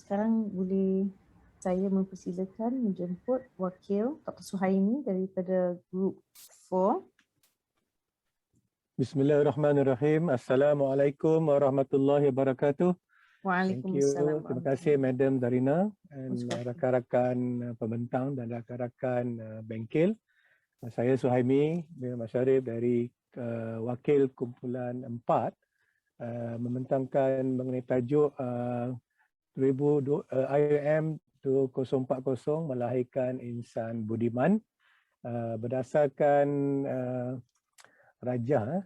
Sekarang boleh saya mempersilakan menjemput wakil Dr. Suhaimi daripada Group 4. Bismillahirrahmanirrahim. Assalamualaikum warahmatullahi wabarakatuh. Thank Waalaikumsalam you. Terima kasih Madam Darina dan warahmatullahi wabarakatuh. rakan-rakan pembentang dan rakan-rakan bengkel. Saya Suhaimi bin Masyarif dari Wakil Kumpulan 4 membentangkan mengenai tajuk IUM 2040 melahirkan insan budiman berdasarkan rajah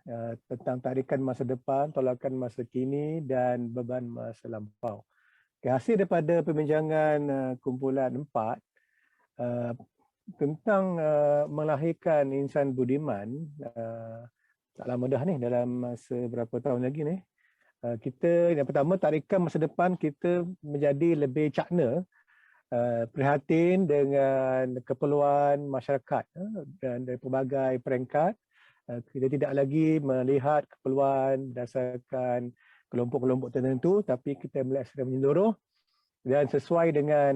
tentang tarikan masa depan, tolakan masa kini dan beban masa lampau. Hasil daripada perbincangan kumpulan 4 tentang melahirkan insan budiman, taklah mudah ni dalam masa berapa tahun lagi ni. Kita yang pertama tarikan masa depan kita menjadi lebih cakna, prihatin dengan keperluan masyarakat dan dari pelbagai peringkat. Kita tidak lagi melihat keperluan berdasarkan kelompok-kelompok tertentu, tapi kita melihat secara menyeluruh dan sesuai dengan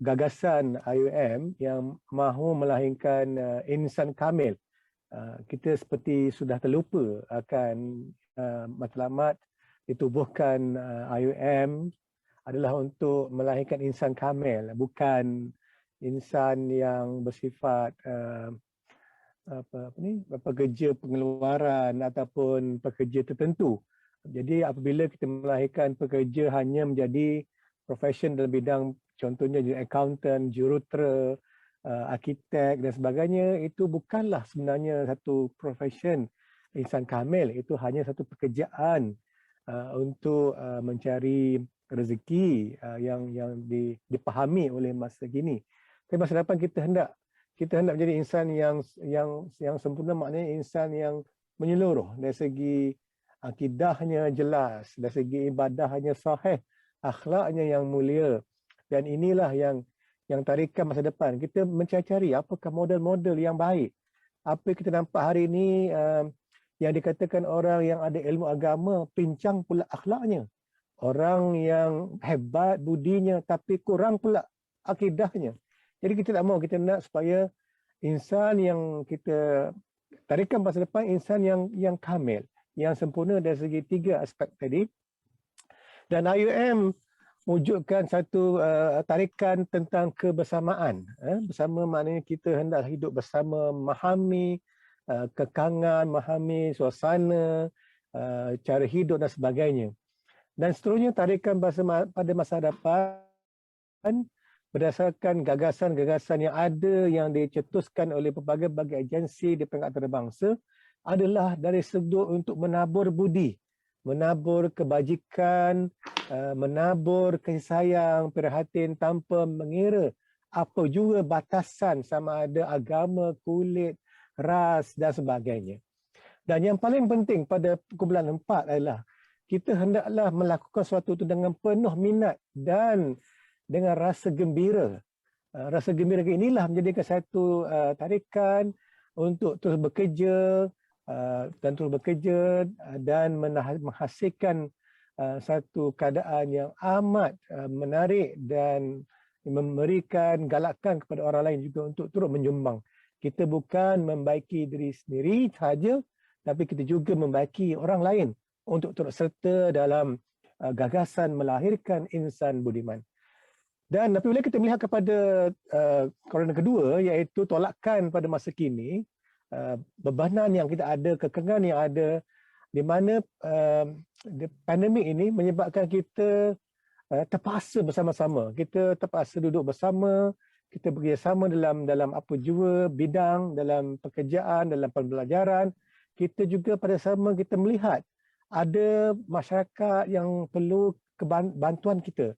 gagasan IUM yang mahu melahirkan insan kamil. Kita seperti sudah terlupa akan matlamat ditubuhkan IUM adalah untuk melahirkan insan kamil, bukan insan yang bersifat pekerja pengeluaran ataupun pekerja tertentu. Jadi apabila kita melahirkan pekerja hanya menjadi profesion dalam bidang contohnya jadi accountant, jurutera, arkitek dan sebagainya, itu bukanlah sebenarnya satu profesion insan kamil. Itu hanya satu pekerjaan untuk mencari rezeki yang dipahami oleh masa kini. Tapi masa depan kita hendak menjadi insan yang sempurna, maknanya insan yang menyeluruh dari segi akidahnya jelas, dari segi ibadahnya sahih, akhlaknya yang mulia. Dan inilah yang tarikan masa depan. Kita mencari apakah model-model yang baik. Apa yang kita nampak hari ini yang dikatakan orang yang ada ilmu agama pincang pula akhlaknya. Orang yang hebat budinya tapi kurang pula akidahnya. Jadi kita tak mahu, kita nak supaya insan yang kita tarikan masa depan insan yang kamil, yang sempurna dari segi 3 aspek tadi. Dan IUM wujudkan satu tarikan tentang kebersamaan. Bersama maknanya kita hendak hidup bersama, memahami kekangan, memahami suasana, cara hidup dan sebagainya. Dan seterusnya tarikan pada masa depan berdasarkan gagasan-gagasan yang ada yang dicetuskan oleh pelbagai agensi di peringkat antarabangsa adalah dari sudut untuk menabur budi, menabur kebajikan, menabur kasih sayang, perhatian tanpa mengira apa juga batasan sama ada agama, kulit, ras dan sebagainya. Dan yang paling penting pada kumpulan 4 adalah kita hendaklah melakukan sesuatu itu dengan penuh minat dan dengan rasa gembira. Rasa gembira inilah menjadikan satu tarikan untuk terus bekerja dan menghasilkan satu keadaan yang amat menarik dan memberikan galakan kepada orang lain juga untuk turut menyumbang. Kita bukan membaiki diri sendiri sahaja, tapi kita juga membaiki orang lain untuk turut serta dalam gagasan melahirkan insan budiman. Dan apabila kita melihat kepada korona kedua, iaitu tolakan pada masa kini, bebanan yang kita ada, kekangan yang ada, di mana pandemik ini menyebabkan kita terpaksa bersama-sama. Kita terpaksa duduk bersama, kita bekerjasama dalam apa jua bidang, dalam pekerjaan, dalam pembelajaran. Kita juga pada sama kita melihat ada masyarakat yang perlu bantuan kita.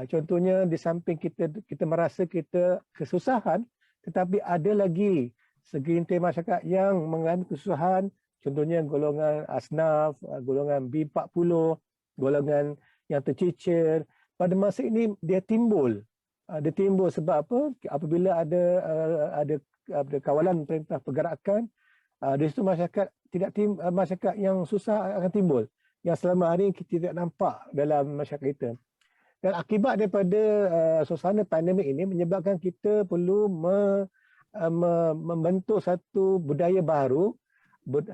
Contohnya di samping kita merasa kita kesusahan, tetapi ada lagi segelintir masyarakat yang mengalami kesusahan, contohnya golongan asnaf, golongan B40, golongan yang tercicir. Pada masa ini dia timbul. Dia timbul sebab apa? Apabila ada kawalan perintah pergerakan, di situ masyarakat masyarakat yang susah akan timbul. yang selama hari kita tidak nampak dalam masyarakat kita. Dan akibat daripada suasana pandemik ini menyebabkan kita perlu membentuk satu budaya baru,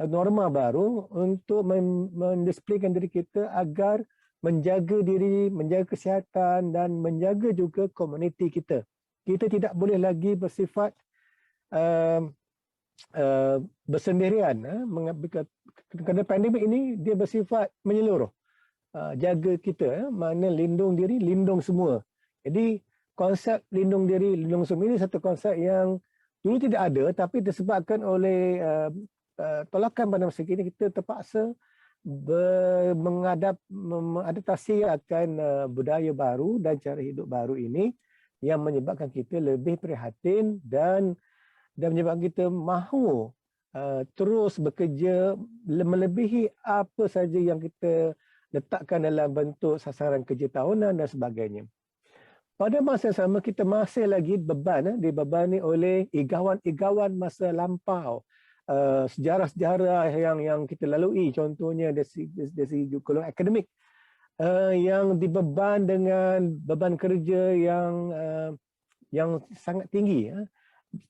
norma baru untuk mendisplaykan diri kita agar menjaga diri, menjaga kesihatan dan menjaga juga komuniti kita. Kita tidak boleh lagi bersifat bersendirian. Kerana pandemik ini dia bersifat menyeluruh. Jaga kita, mana lindung diri, lindung semua. Jadi konsep lindung diri, lindung semua ini satu konsep yang dulu tidak ada, tapi disebabkan oleh tolakan pada masa kini kita terpaksa mengadaptasi akan budaya baru dan cara hidup baru ini yang menyebabkan kita lebih prihatin dan menyebabkan kita mahu terus bekerja melebihi apa saja yang kita letakkan dalam bentuk sasaran kerja tahunan dan sebagainya. Pada masa yang sama kita masih lagi dibebani oleh igawan-igawan masa lampau. Sejarah-sejarah yang kita lalui, contohnya dari segi golongan akademik yang dibeban dengan beban kerja yang sangat tinggi,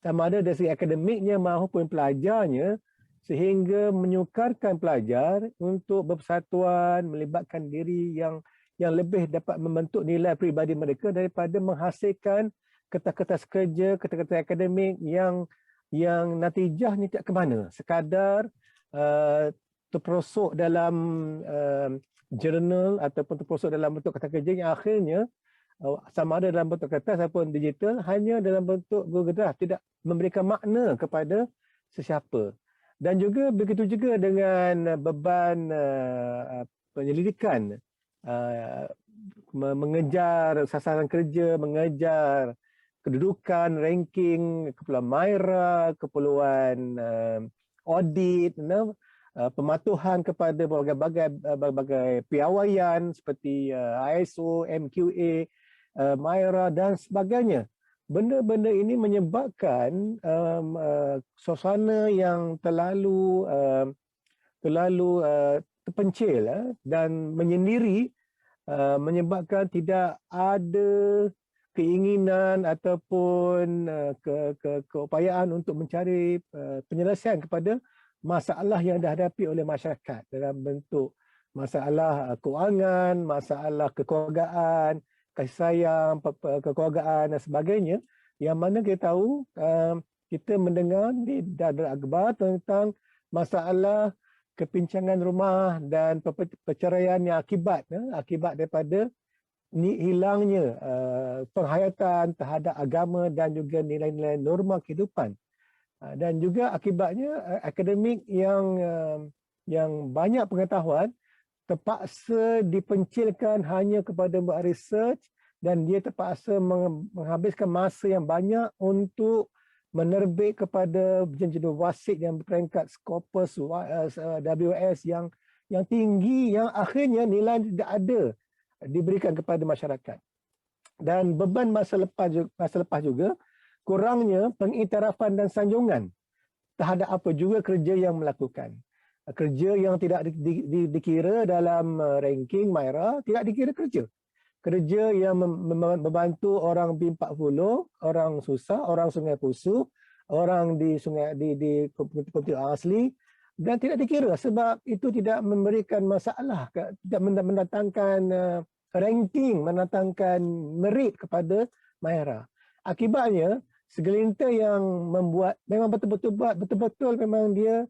sama ada dari segi akademiknya maupun pelajarnya, sehingga menyukarkan pelajar untuk bersatuan, melibatkan diri yang lebih dapat membentuk nilai peribadi mereka daripada menghasilkan kertas-kertas kerja, kertas-kertas akademik yang natijahnya tidak ke mana. Sekadar terperosok dalam jurnal ataupun terperosok dalam bentuk kertas kerja yang akhirnya sama ada dalam bentuk kertas ataupun digital hanya dalam bentuk Google Drive, tidak memberikan makna kepada sesiapa. Dan juga begitu juga dengan beban penyelidikan, mengejar sasaran kerja, mengejar kedudukan, ranking, keperluan MyRA, keperluan audit, pematuhan kepada berbagai piawaian seperti ISO, MQA, MyRA dan sebagainya. Benda-benda ini menyebabkan suasana yang terlalu terpencil dan menyendiri, menyebabkan tidak ada keinginan ataupun keupayaan untuk mencari penyelesaian kepada masalah yang dihadapi oleh masyarakat dalam bentuk masalah kewangan, masalah kekeluargaan, kasih sayang, kekeluargaan dan sebagainya, yang mana kita tahu kita mendengar di dalam akhbar tentang masalah kepincangan rumah dan perceraian yang akibat daripada hilangnya penghayatan terhadap agama dan juga nilai-nilai norma kehidupan, dan juga akibatnya akademik yang banyak pengetahuan terpaksa dipencilkan hanya kepada buat research dan dia terpaksa menghabiskan masa yang banyak untuk menerbit kepada jenis wasit yang berperingkat Scopus WS yang tinggi, yang akhirnya nilai tidak ada diberikan kepada masyarakat. Dan beban masa lepas juga kurangnya pengiktirafan dan sanjungan terhadap apa juga kerja yang melakukan. Kerja yang tidak dikira dalam ranking MyRA tidak dikira kerja. Kerja yang membantu orang B40, orang Susah, orang Sungai Pusu, orang di Komiti Asli, dan tidak dikira sebab itu tidak memberikan masalah, tidak mendatangkan ranking, mendatangkan merit kepada MyRA. Akibatnya segelintir yang membuat memang betul-betul memang dia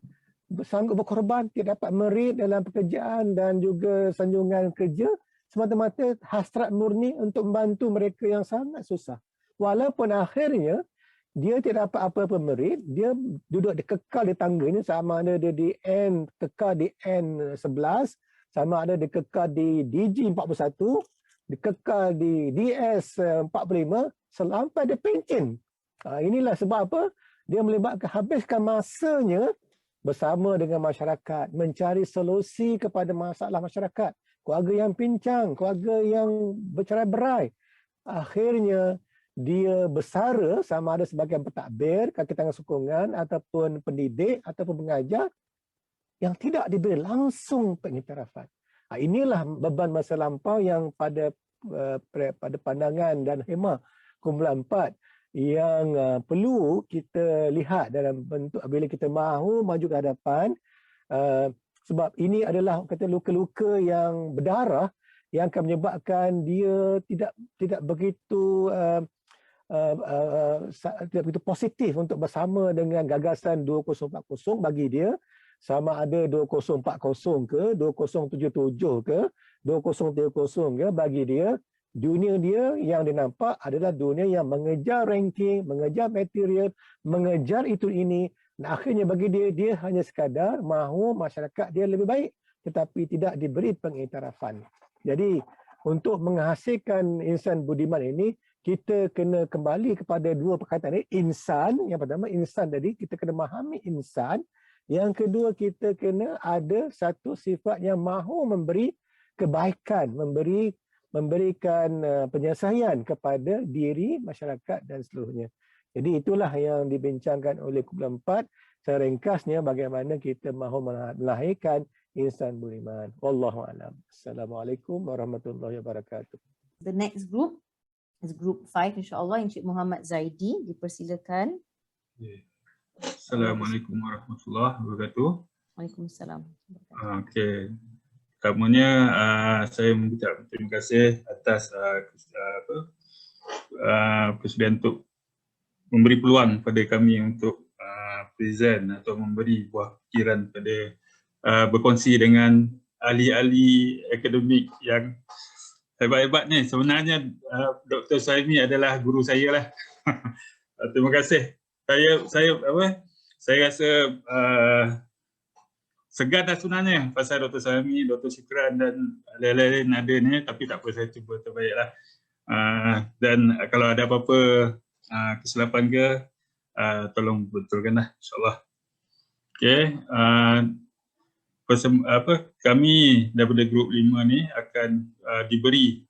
sanggup berkorban, tidak dapat merit dalam pekerjaan dan juga sanjungan kerja semata-mata hasrat murni untuk membantu mereka yang sangat susah. Walaupun akhirnya dia tidak dapat apa-apa merit, dia duduk kekal di tangganya, sama ada dia kekal di N11, sama ada dia kekal di DG41, dikekal di DS45 sampai dia pencen. Inilah sebab apa? Dia melibatkan habiskan masanya bersama dengan masyarakat, mencari solusi kepada masalah masyarakat, keluarga yang pincang, keluarga yang bercerai-berai. Akhirnya dia bersara, sama ada sebagai pentadbir, kaki tangan sokongan, ataupun pendidik, ataupun pengajar yang tidak diberi langsung pengiktirafan. Inilah beban masa lampau yang pada pandangan dan khemah kumpulan 4 yang perlu kita lihat dalam bentuk bila kita mahu maju ke hadapan, sebab ini adalah kata luka-luka yang berdarah yang akan menyebabkan dia tidak begitu tidak begitu positif untuk bersama dengan gagasan 2040 bagi dia, sama ada 2040 ke 2077 ke 2030 ke, bagi dia dunia dia yang dia nampak adalah dunia yang mengejar ranking, mengejar material, mengejar itu ini. Dan akhirnya bagi dia hanya sekadar mahu masyarakat dia lebih baik tetapi tidak diberi pengiktirafan. Jadi untuk menghasilkan insan budiman ini, kita kena kembali kepada dua perkataan ini. Insan, yang pertama insan tadi, kita kena memahami insan. Yang kedua, kita kena ada satu sifat yang mahu memberi kebaikan, memberikan penyelesaian kepada diri, masyarakat dan seluruhnya. Jadi itulah yang dibincangkan oleh kumpulan 4. Secara ringkasnya bagaimana kita mahu melahirkan insan budiman. Wallahu a'lam. Assalamualaikum warahmatullahi wabarakatuh. The next group is group 5 insya-Allah, Encik Muhammad Zaidi, dipersilakan. Assalamualaikum warahmatullahi wabarakatuh. Waalaikumsalam. Okey. Pertamanya saya mengucap terima kasih atas persediaan untuk memberi peluang pada kami untuk present atau memberi buah fikiran pada berkongsi dengan ahli-ahli akademik yang hebat-hebat ni. Sebenarnya Dr. Suhaimi adalah guru saya lah. Terima kasih. Saya rasa segan dah sebenarnya pasal Dr. Suhaimi, Dr. Syukran dan lain-lain ada ni, tapi tak apa, saya cuba terbaik lah. Dan kalau ada apa-apa kesilapan ke, tolong betulkan lah, insyaAllah. Okay. Kami daripada grup 5 ni akan diberi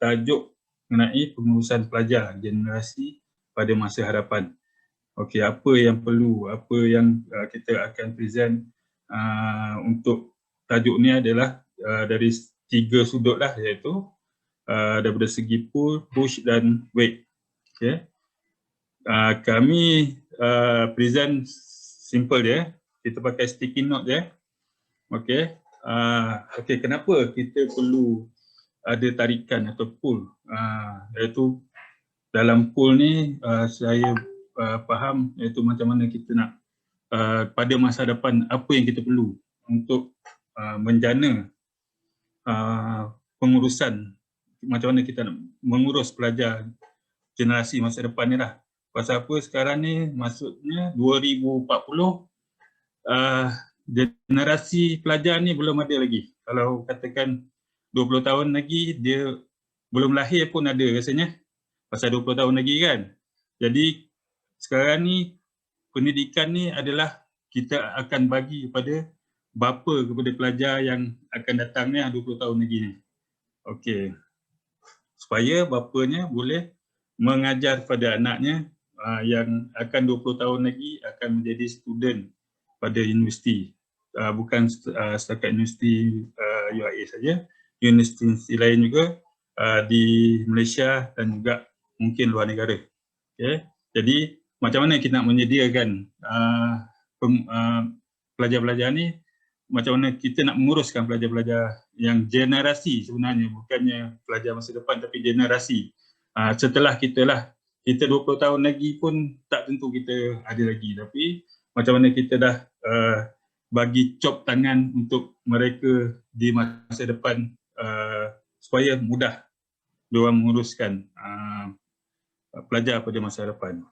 tajuk mengenai pengurusan pelajar generasi pada masa hadapan. Okey, apa yang perlu, apa yang kita akan present untuk tajuk ni adalah dari 3 sudut lah, iaitu daripada segi pull, push dan weight. Okay. Kami present simple je, kita pakai sticky note je. Okey. Okey, kenapa kita perlu ada tarikan atau pull? Iaitu dalam pull ni saya faham iaitu macam mana kita nak pada masa depan apa yang kita perlu untuk menjana pengurusan, macam mana kita nak mengurus pelajar generasi masa depan ni lah. Pasal apa sekarang ni, maksudnya 2040 generasi pelajar ni belum ada lagi. Kalau katakan 20 tahun lagi, dia belum lahir pun ada rasanya. Pasal 20 tahun lagi kan. Jadi sekarang ni pendidikan ni adalah kita akan bagi kepada bapa kepada pelajar yang akan datang ni 20 tahun lagi ni. Okey. Supaya bapanya boleh mengajar kepada anaknya yang akan 20 tahun lagi akan menjadi student pada universiti. Bukan setakat universiti UIA saja, universiti lain juga di Malaysia dan juga mungkin luar negara. Okay. Jadi macam mana kita nak menyediakan pelajar-pelajar ni, macam mana kita nak menguruskan pelajar-pelajar yang generasi sebenarnya, bukannya pelajar masa depan tapi generasi. Setelah kita 20 tahun lagi pun tak tentu kita ada lagi, tapi macam mana kita dah bagi cop tangan untuk mereka di masa depan supaya mudah diorang menguruskan pelajar pada masa depan.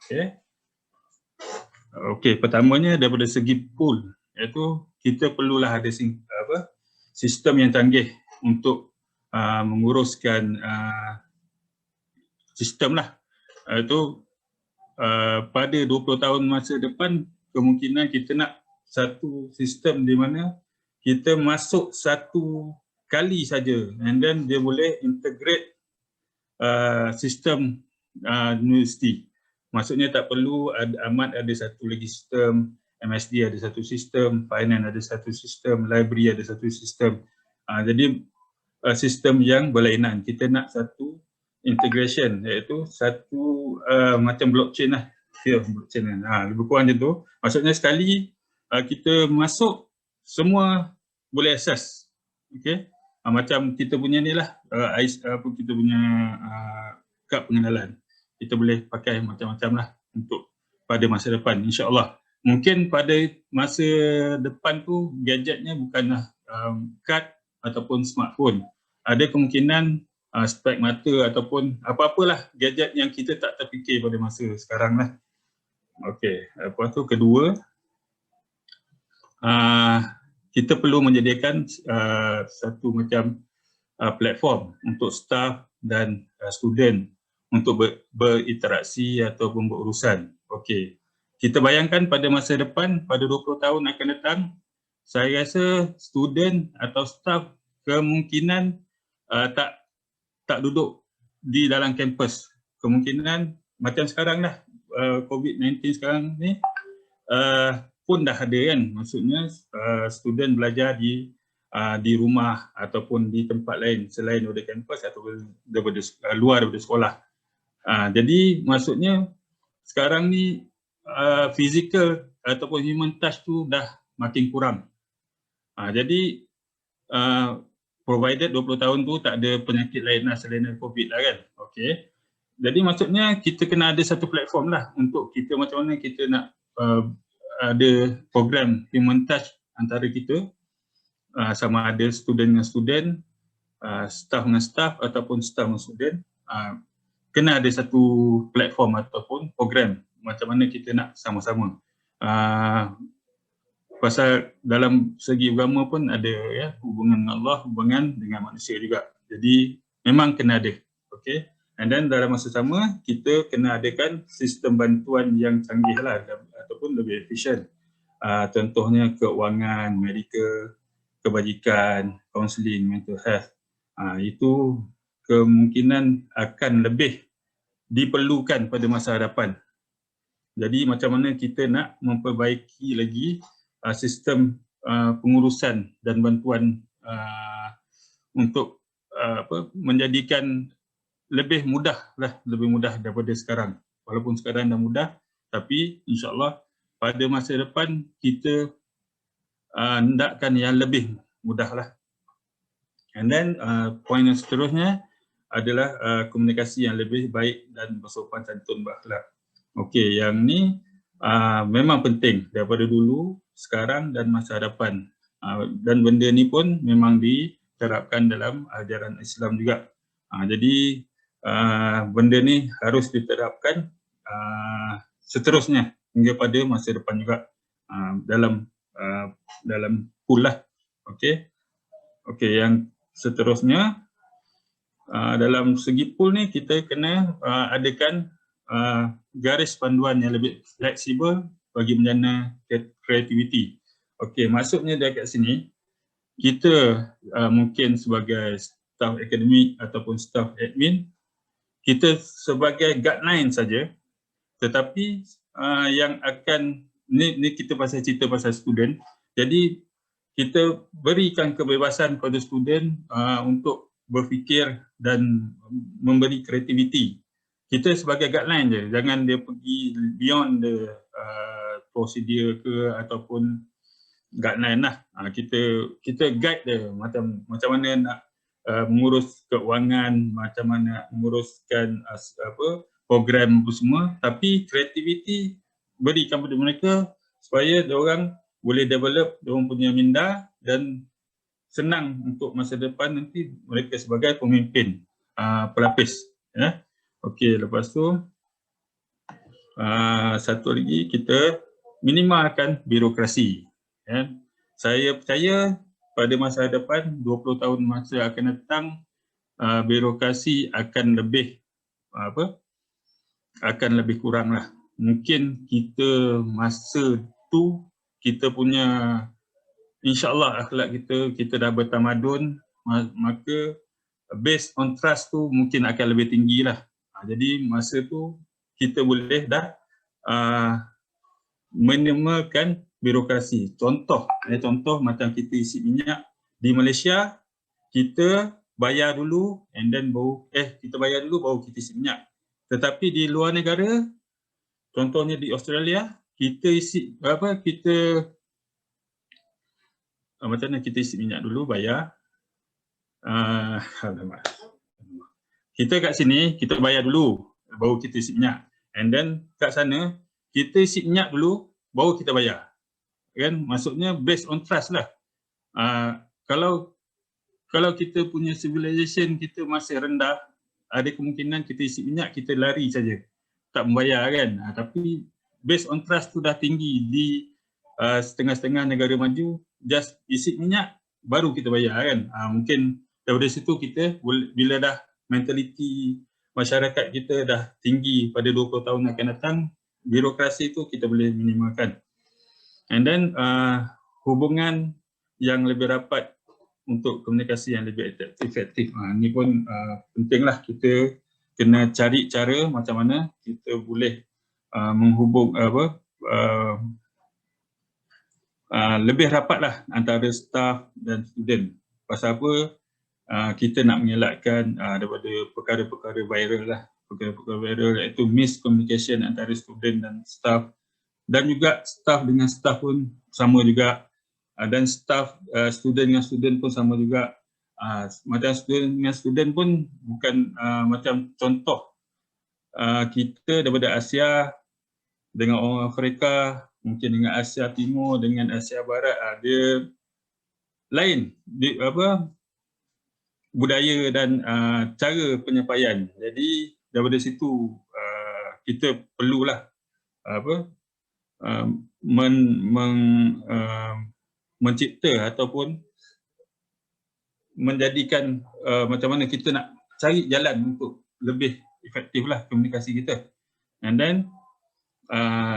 Okey, pertamanya daripada segi pool, iaitu kita perlulah ada sistem yang canggih untuk menguruskan sistem lah. Itu pada 20 tahun masa depan kemungkinan kita nak satu sistem di mana kita masuk satu kali saja and then dia boleh integrate sistem universiti. Maksudnya tak perlu amat ada satu lagi sistem, MSD ada satu sistem, finance ada satu sistem, library ada satu sistem. Jadi sistem yang berlainan. Kita nak satu integration, iaitu satu macam blockchain lah. Blockchain kan. Lebih kurang macam tu. Maksudnya sekali kita masuk, semua boleh akses. Okay? Macam kita punya ni lah, kita punya kad pengenalan. Kita boleh pakai macam-macam lah untuk pada masa depan, insyaAllah. Mungkin pada masa depan tu gadgetnya bukanlah kad ataupun smartphone. Ada kemungkinan spek mata ataupun apa-apalah gadget yang kita tak terfikir pada masa sekarang lah. Okey, lepas tu kedua, kita perlu menyediakan satu macam platform untuk staff dan student untuk berinteraksi ataupun berurusan. Okey. Kita bayangkan pada masa depan, pada 20 tahun akan datang, saya rasa student atau staff kemungkinan tak duduk di dalam kampus. Kemungkinan macam sekarang dah, COVID-19 sekarang ni pun dah ada kan. Maksudnya student belajar di rumah ataupun di tempat lain selain daripada kampus ataupun luar daripada sekolah. Jadi maksudnya sekarang ni physical ataupun human touch tu dah makin kurang. Jadi provided 20 tahun tu tak ada penyakit lain lah selain COVID lah kan. Okay. Jadi maksudnya kita kena ada satu platform lah untuk kita macam mana kita nak ada program human touch antara kita, sama ada student dengan student, staff dengan staff ataupun staff dengan student. Kena ada satu platform ataupun program macam mana kita nak sama-sama. Pasal dalam segi agama pun ada ya, hubungan dengan Allah, hubungan dengan manusia juga. Jadi memang kena ada. Okay. And then dalam masa sama kita kena adakan sistem bantuan yang canggih lah ataupun lebih efisien. Contohnya keuangan, medical, kebajikan, kaunseling, mental health. Itu kemungkinan akan lebih diperlukan pada masa hadapan. Jadi macam mana kita nak memperbaiki lagi sistem pengurusan dan bantuan untuk menjadikan lebih mudah daripada sekarang. Walaupun sekarang dah mudah, tapi insyaAllah pada masa depan kita hendakkan yang lebih mudah lah. And then poin yang seterusnya adalah komunikasi yang lebih baik dan bersopan santun berakhlak. Okey, yang ni memang penting daripada dulu, sekarang dan masa hadapan. Dan benda ni pun memang diterapkan dalam ajaran Islam juga. Jadi benda ni harus diterapkan seterusnya hingga pada masa depan juga dalam pool lah. Okey, yang seterusnya dalam segi pool ni kita kena adakan garis panduan yang lebih fleksibel bagi menjana kreativiti. Okey, maksudnya dekat sini kita mungkin sebagai staf akademik ataupun staf admin, kita sebagai guideline saja, tetapi yang akan ni kita cerita pasal student. Jadi kita berikan kebebasan kepada student untuk berfikir dan memberi kreativiti. Kita sebagai guideline je, jangan dia pergi beyond the prosedur ke ataupun guideline lah. Kita guide dia macam mana nak mengurus keuangan, macam mana nak menguruskan program apa semua, tapi kreativiti berikan kepada mereka supaya diorang boleh develop diorang punya minda dan senang untuk masa depan nanti mereka sebagai pemimpin pelapis. Ya. Okey, lepas tu satu lagi kita minimalkan birokrasi. Ya. Saya percaya pada masa hadapan 20 tahun masa akan datang birokrasi akan lebih kurang lah. Mungkin kita masa tu kita punya insyaAllah akhlak kita dah bertamadun, maka based on trust tu mungkin akan lebih tinggi lah. Jadi masa tu kita boleh dah minimalkan birokrasi. Contoh macam kita isi minyak di Malaysia, kita bayar dulu and then baru kita bayar dulu baru kita isi minyak. Tetapi di luar negara, contohnya di Australia, kita isi macam mana kita isi minyak dulu, bayar. Kita kat sini kita bayar dulu baru kita isi minyak, and then kat sana kita isi minyak dulu baru kita bayar, kan? Maksudnya based on trust lah. Kalau kita punya civilization kita masih rendah, ada kemungkinan kita isi minyak kita lari saja, tak membayar, kan? Tapi based on trust tu dah tinggi di setengah-setengah negara maju, just isi minyak baru kita bayar, kan? Mungkin daripada situ kita bila dah mentaliti masyarakat kita dah tinggi pada 20 tahun akan datang, birokrasi tu kita boleh minimalkan. And then hubungan yang lebih rapat untuk komunikasi yang lebih efektif. Ni pun pentinglah, kita kena cari cara macam mana kita boleh menghubung lebih rapatlah antara staff dan student. Pasal apa? Kita nak mengelakkan daripada perkara-perkara viral lah. Perkara-perkara viral iaitu miscommunication antara student dan staff, dan juga staff dengan staff pun sama juga, dan staff student dengan student pun sama juga. Macam student dengan student pun bukan macam contoh kita daripada Asia dengan orang Afrika, mungkin dengan Asia Timur dengan Asia Barat, dia lain budaya dan cara penyampaian. Jadi daripada situ kita perlulah mencipta ataupun menjadikan macam mana kita nak cari jalan untuk lebih efektiflah komunikasi kita. And then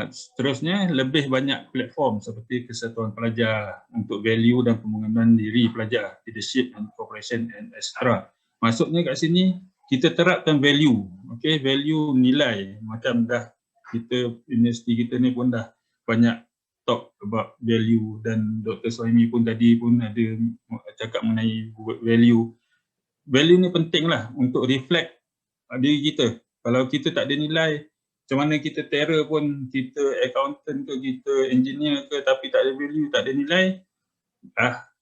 seterusnya lebih banyak platform seperti Kesatuan Pelajar untuk value dan pengembangan diri pelajar, leadership and cooperation and extra. Maksudnya kat sini kita terapkan value, okey, value nilai. Macam dah kita universiti kita ni pun dah banyak talk about value, dan Dr. Suhaimi pun tadi pun ada cakap mengenai value. Value ni penting lah untuk reflect diri kita. Kalau kita tak ada nilai, macam mana kita terror pun, kita accountant ke, kita engineer ke, tapi tak ada value, tak ada nilai,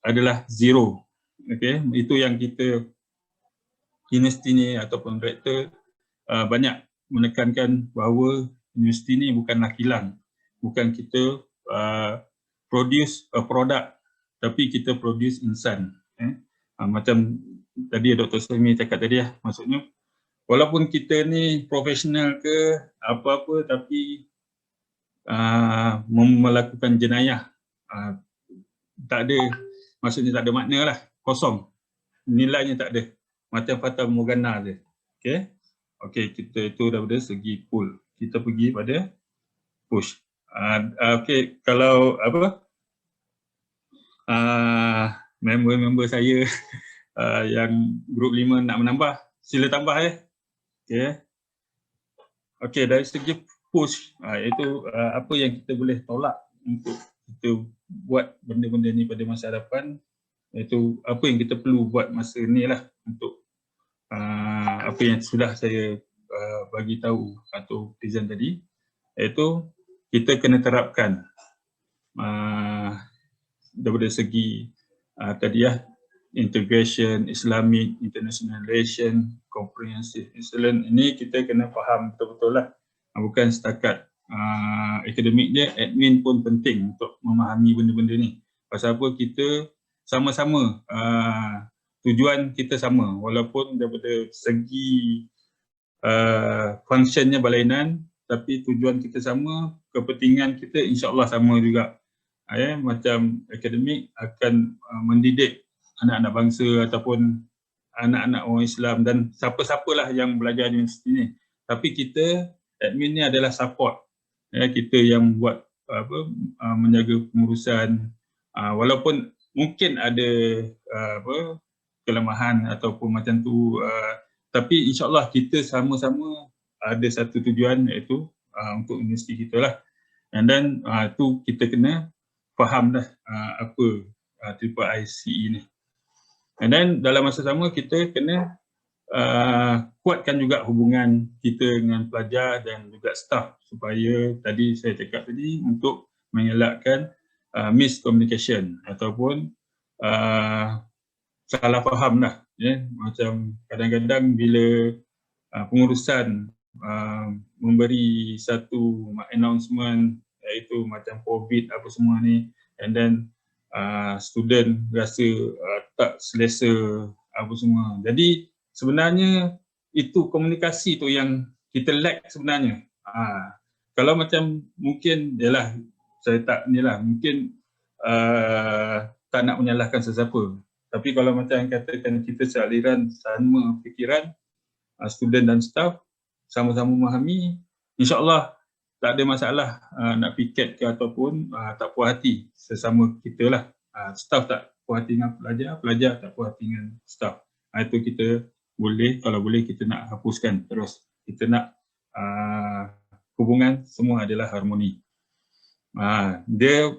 adalah zero. Okay? Itu yang kita universiti ni ataupun rektor banyak menekankan bahawa universiti ni bukanlah kilang. Bukan kita produce a product, tapi kita produce insan. Macam tadi Dr. Suhaimi cakap tadi, maksudnya walaupun kita ni profesional ke apa-apa, tapi melakukan jenayah, tak ada, maksudnya tak ada makna lah, kosong, nilainya tak ada, macam Fata Morgana je. Okay, kita itu daripada segi pull, kita pergi pada push. Okay, kalau member-member saya yang group 5 nak menambah, sila tambah Okay, dari segi push, itu apa yang kita boleh tolak untuk kita buat benda-benda ni pada masa hadapan, iaitu apa yang kita perlu buat masa ni lah, untuk apa yang sudah saya bagi tahu atau present tadi, iaitu kita kena terapkan daripada segi tadi integration, Islamic, international relation, comprehensive excellence. Ini kita kena faham betul-betul lah. Bukan setakat akademik je, admin pun penting untuk memahami benda-benda ni. Pasal apa? Kita sama-sama, tujuan kita sama, walaupun daripada segi functionnya berlainan, tapi tujuan kita sama, kepentingan kita insya-Allah sama juga. Macam akademik akan mendidik anak-anak bangsa ataupun anak-anak orang Islam dan siapa-siapalah yang belajar di universiti ni. Tapi kita, admin ni adalah support. Kita yang buat menjaga pengurusan, walaupun mungkin ada kelemahan ataupun macam tu, tapi insya-Allah kita sama-sama ada satu tujuan, iaitu untuk universiti kita lah. And then tu kita kena faham dah apa ICE ni. And then dalam masa sama kita kena kuatkan juga hubungan kita dengan pelajar dan juga staff supaya tadi saya cakap tadi untuk mengelakkan miscommunication ataupun salah faham lah. Macam kadang-kadang bila pengurusan memberi satu announcement iaitu macam COVID apa semua ni, and then student rasa tak selesa apa semua. Jadi sebenarnya itu komunikasi tu yang kita lack sebenarnya. Kalau macam mungkin yalah saya tak nilah mungkin tak nak menyalahkan sesiapa. Tapi kalau macam katakan kita sealiran sama fikiran, student dan staff sama-sama memahami, insya-Allah tak ada masalah nak piket ke ataupun tak puas hati sesama kita lah. Staff tak puas hati dengan pelajar, pelajar tak puas hati dengan staff. Itu kita boleh, kalau boleh kita nak hapuskan terus. Kita nak hubungan semua adalah harmoni. Dia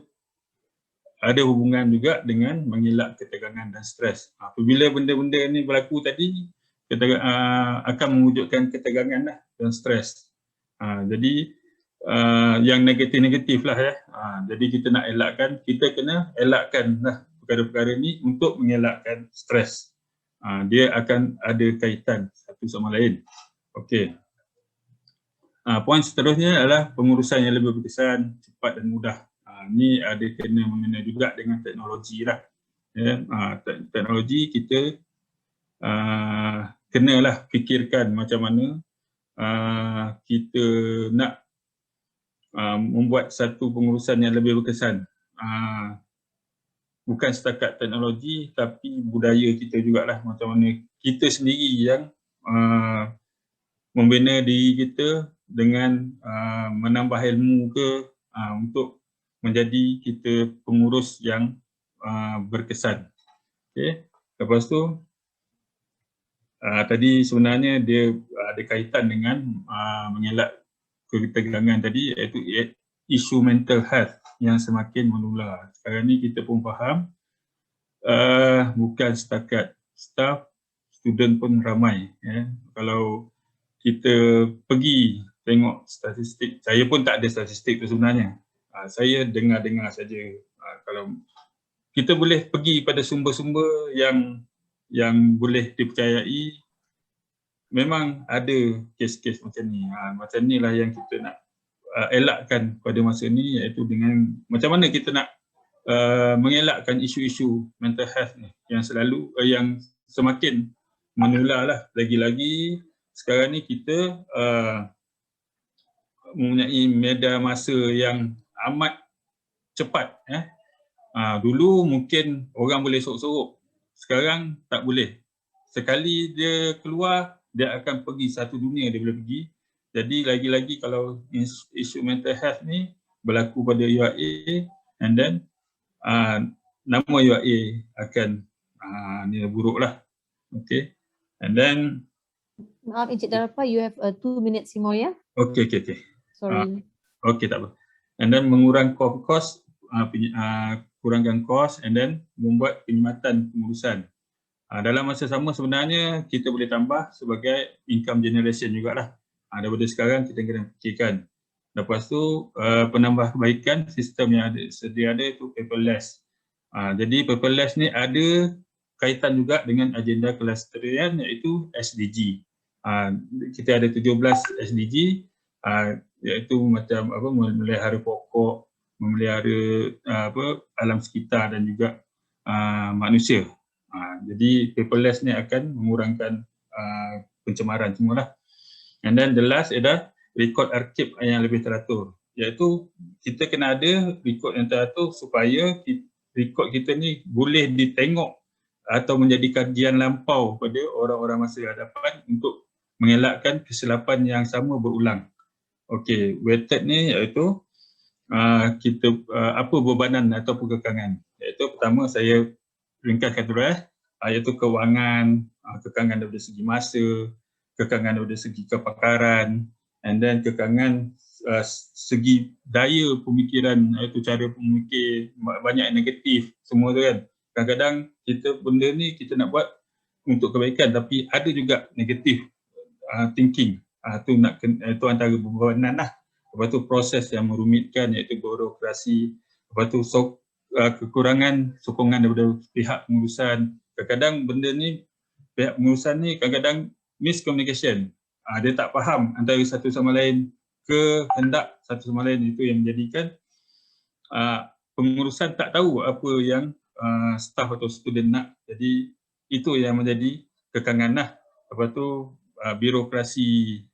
ada hubungan juga dengan mengelak ketegangan dan stres. Apabila benda-benda ni berlaku tadi, akan mewujudkan ketegangan lah dan stres. Jadi yang negatif-negatif lah ya. Jadi kita nak elakkan, kita kena elakkan lah perkara-perkara ni untuk mengelakkan stres. Dia akan ada kaitan satu sama lain. Okey. Poin seterusnya adalah pengurusan yang lebih berkesan, cepat dan mudah. Ni ada kena mengenai juga dengan teknologi lah. Ya, teknologi kita kenalah fikirkan macam mana kita nak membuat satu pengurusan yang lebih berkesan. Bukan setakat teknologi tapi budaya kita jugalah, macam mana kita sendiri yang membina diri kita dengan menambah ilmu ke untuk menjadi kita pengurus yang berkesan. Okay. Lepas tu tadi sebenarnya dia ada kaitan dengan mengelak ketegangan tadi, iaitu isu mental health yang semakin menular. Sekarang ni kita pun faham bukan setakat staff, student pun ramai. Kalau kita pergi tengok statistik, saya pun tak ada statistik tu sebenarnya. Saya dengar-dengar saja. Kalau kita boleh pergi pada sumber-sumber yang boleh dipercayai, memang ada kes-kes macam ni. Macam inilah yang kita nak elakkan pada masa ni, iaitu dengan macam mana kita nak mengelakkan isu-isu mental health ni yang selalu yang semakin menular lah. Lagi-lagi sekarang ni kita mempunyai media masa yang amat cepat. Dulu mungkin orang boleh sorok-sorok, sekarang tak boleh. Sekali dia keluar, dia akan pergi satu dunia dia boleh pergi. Jadi lagi-lagi kalau isu mental health ni berlaku pada URA, and then nama URA akan ni buruk lah. Okay. And then Maaf Encik Darappa, you have 2 minutes more ya? Okay. Sorry. Okay, tak apa. And then mengurang kos, kurangkan kos, and then membuat penyematan pengurusan. Dalam masa sama sebenarnya kita boleh tambah sebagai income generation jugalah. Daripada sekarang kita kena fikirkan. Lepas tu penambahbaikan sistem yang sedia ada itu paperless. Jadi paperless ni ada kaitan juga dengan agenda kelestarian, iaitu SDG. Kita ada 17 SDG, iaitu macam apa, memelihara pokok, memelihara alam sekitar dan juga manusia. Jadi paperless ni akan mengurangkan pencemaran semualah. And then the last adalah record arkib yang lebih teratur, iaitu kita kena ada record yang teratur supaya record kita ni boleh ditengok atau menjadi kajian lampau pada orang-orang masa hadapan untuk mengelakkan kesilapan yang sama berulang. Okey, weighted ni iaitu kita apa bebanan atau kekangan. Iaitu pertama saya ringkaskan dulu iaitu kewangan, kekangan daripada segi masa, kekangan daripada segi kepakaran, and then kekangan segi daya pemikiran, iaitu cara pemikir banyak negatif semua tu kan. kadang-kadang benda ni kita nak buat untuk kebaikan, tapi ada juga negatif thinking. Itu antara berbenah lah. Lepas tu proses yang merumitkan iaitu birokrasi. Lepas tu kekurangan sokongan daripada pihak pengurusan. Kadang-kadang benda ni, pihak pengurusan ni kadang-kadang miscommunication. Dia tak faham antara satu sama lain, kehendak satu sama lain, itu yang menjadikan pengurusan tak tahu apa yang staff atau student nak. Jadi itu yang menjadi kekangan lah. Lepas tu birokrasi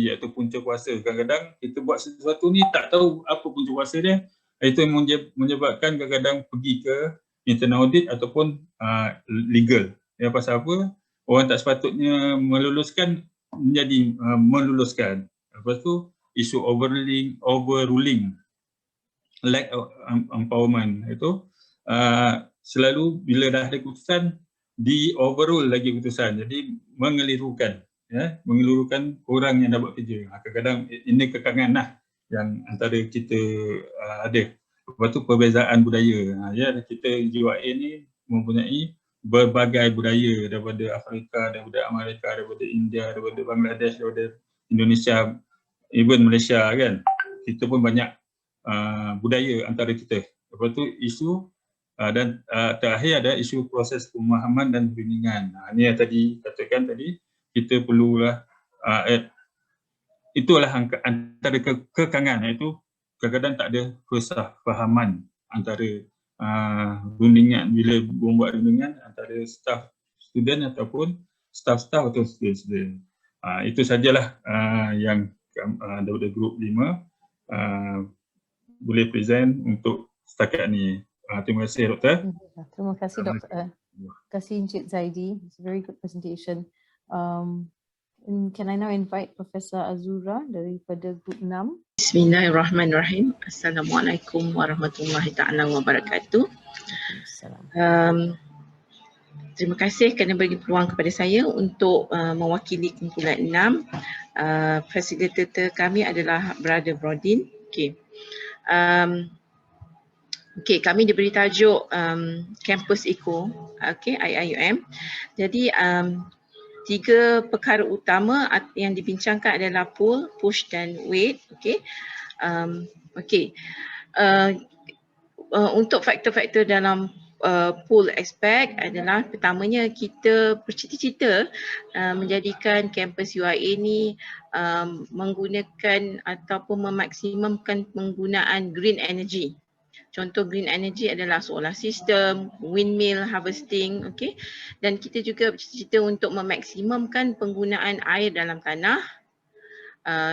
iaitu punca kuasa. Kadang-kadang kita buat sesuatu ni tak tahu apa punca kuasa dia. Itu yang menyebabkan kadang-kadang pergi ke internal audit ataupun legal. Ya, pasal apa? Orang tak sepatutnya meluluskan menjadi meluluskan. Lepas tu isu overruling, lack of empowerment itu selalu bila dah ada keputusan di overrule lagi keputusan, jadi mengelirukan, ya, mengelirukan orang yang dapat kerja. Kadang-kadang ini kekangan lah yang antara kita ada. Lepas tu perbezaan budaya. Ya, kita JYA ni mempunyai berbagai budaya daripada Afrika, daripada Amerika, daripada India, daripada Bangladesh, daripada Indonesia, even Malaysia kan. Kita pun banyak budaya antara kita. Lepas tu isu dan terakhir ada isu proses pemahaman dan bimbingan. Ini yang tadi katakan tadi, kita perlulah itulah antara kekangan, iaitu kadang-kadang tak ada kesefahaman antara rundingan, bila membuat rundingan antara staff student ataupun staff-staff atau student-student. Itu sajalah yang daripada grup 5 boleh present untuk setakat ni. Terima kasih Doktor. Terima kasih Doktor. Terima kasih Encik Zaidi. It's a very good presentation. Can I now invite Professor Azura daripada grup 6? Bismillahirrahmanirrahim. Assalamualaikum warahmatullahi taala wabarakatuh. Terima kasih kerana bagi peluang kepada saya untuk mewakili kumpulan 6. Fasilitator kami adalah Brother Brodin. Okey, kami diberi tajuk Campus Eco, IIUM. Jadi 3 perkara utama yang dibincangkan adalah pull, push dan weight. Untuk faktor-faktor dalam pull aspect adalah pertamanya kita bercita-cita menjadikan kampus UIA ni menggunakan ataupun memaksimumkan penggunaan green energy. Contoh green energy adalah solar system, windmill harvesting, dan kita juga bercita-cita untuk memaksimumkan penggunaan air dalam tanah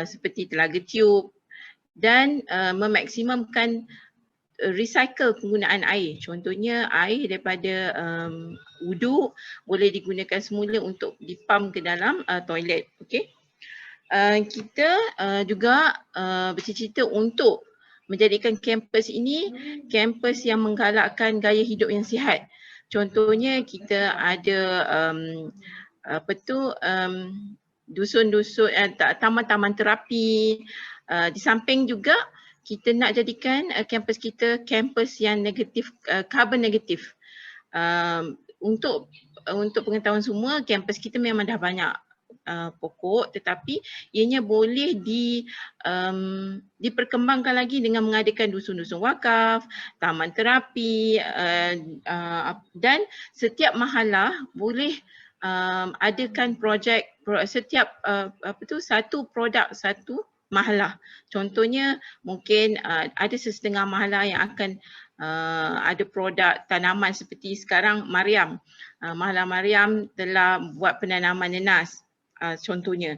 seperti telaga tiup dan memaksimumkan recycle penggunaan air. Contohnya air daripada wuduk boleh digunakan semula untuk dipam ke dalam toilet. Kita juga bercita-cita untuk menjadikan kampus ini kampus yang menggalakkan gaya hidup yang sihat. Contohnya kita ada dusun-dusun, taman-taman terapi. Di samping juga kita nak jadikan kampus kita kampus yang negatif, carbon negatif. Untuk pengetahuan semua, kampus kita memang dah banyak pokok, tetapi ianya boleh diperkembangkan lagi dengan mengadakan dusun-dusun wakaf, taman terapi, dan setiap mahalah boleh adakan projek setiap satu produk satu mahalah. Contohnya mungkin ada sesetengah mahalah yang akan ada produk tanaman seperti sekarang Mariam. Mahalah Mariam telah buat penanaman nenas. Contohnya.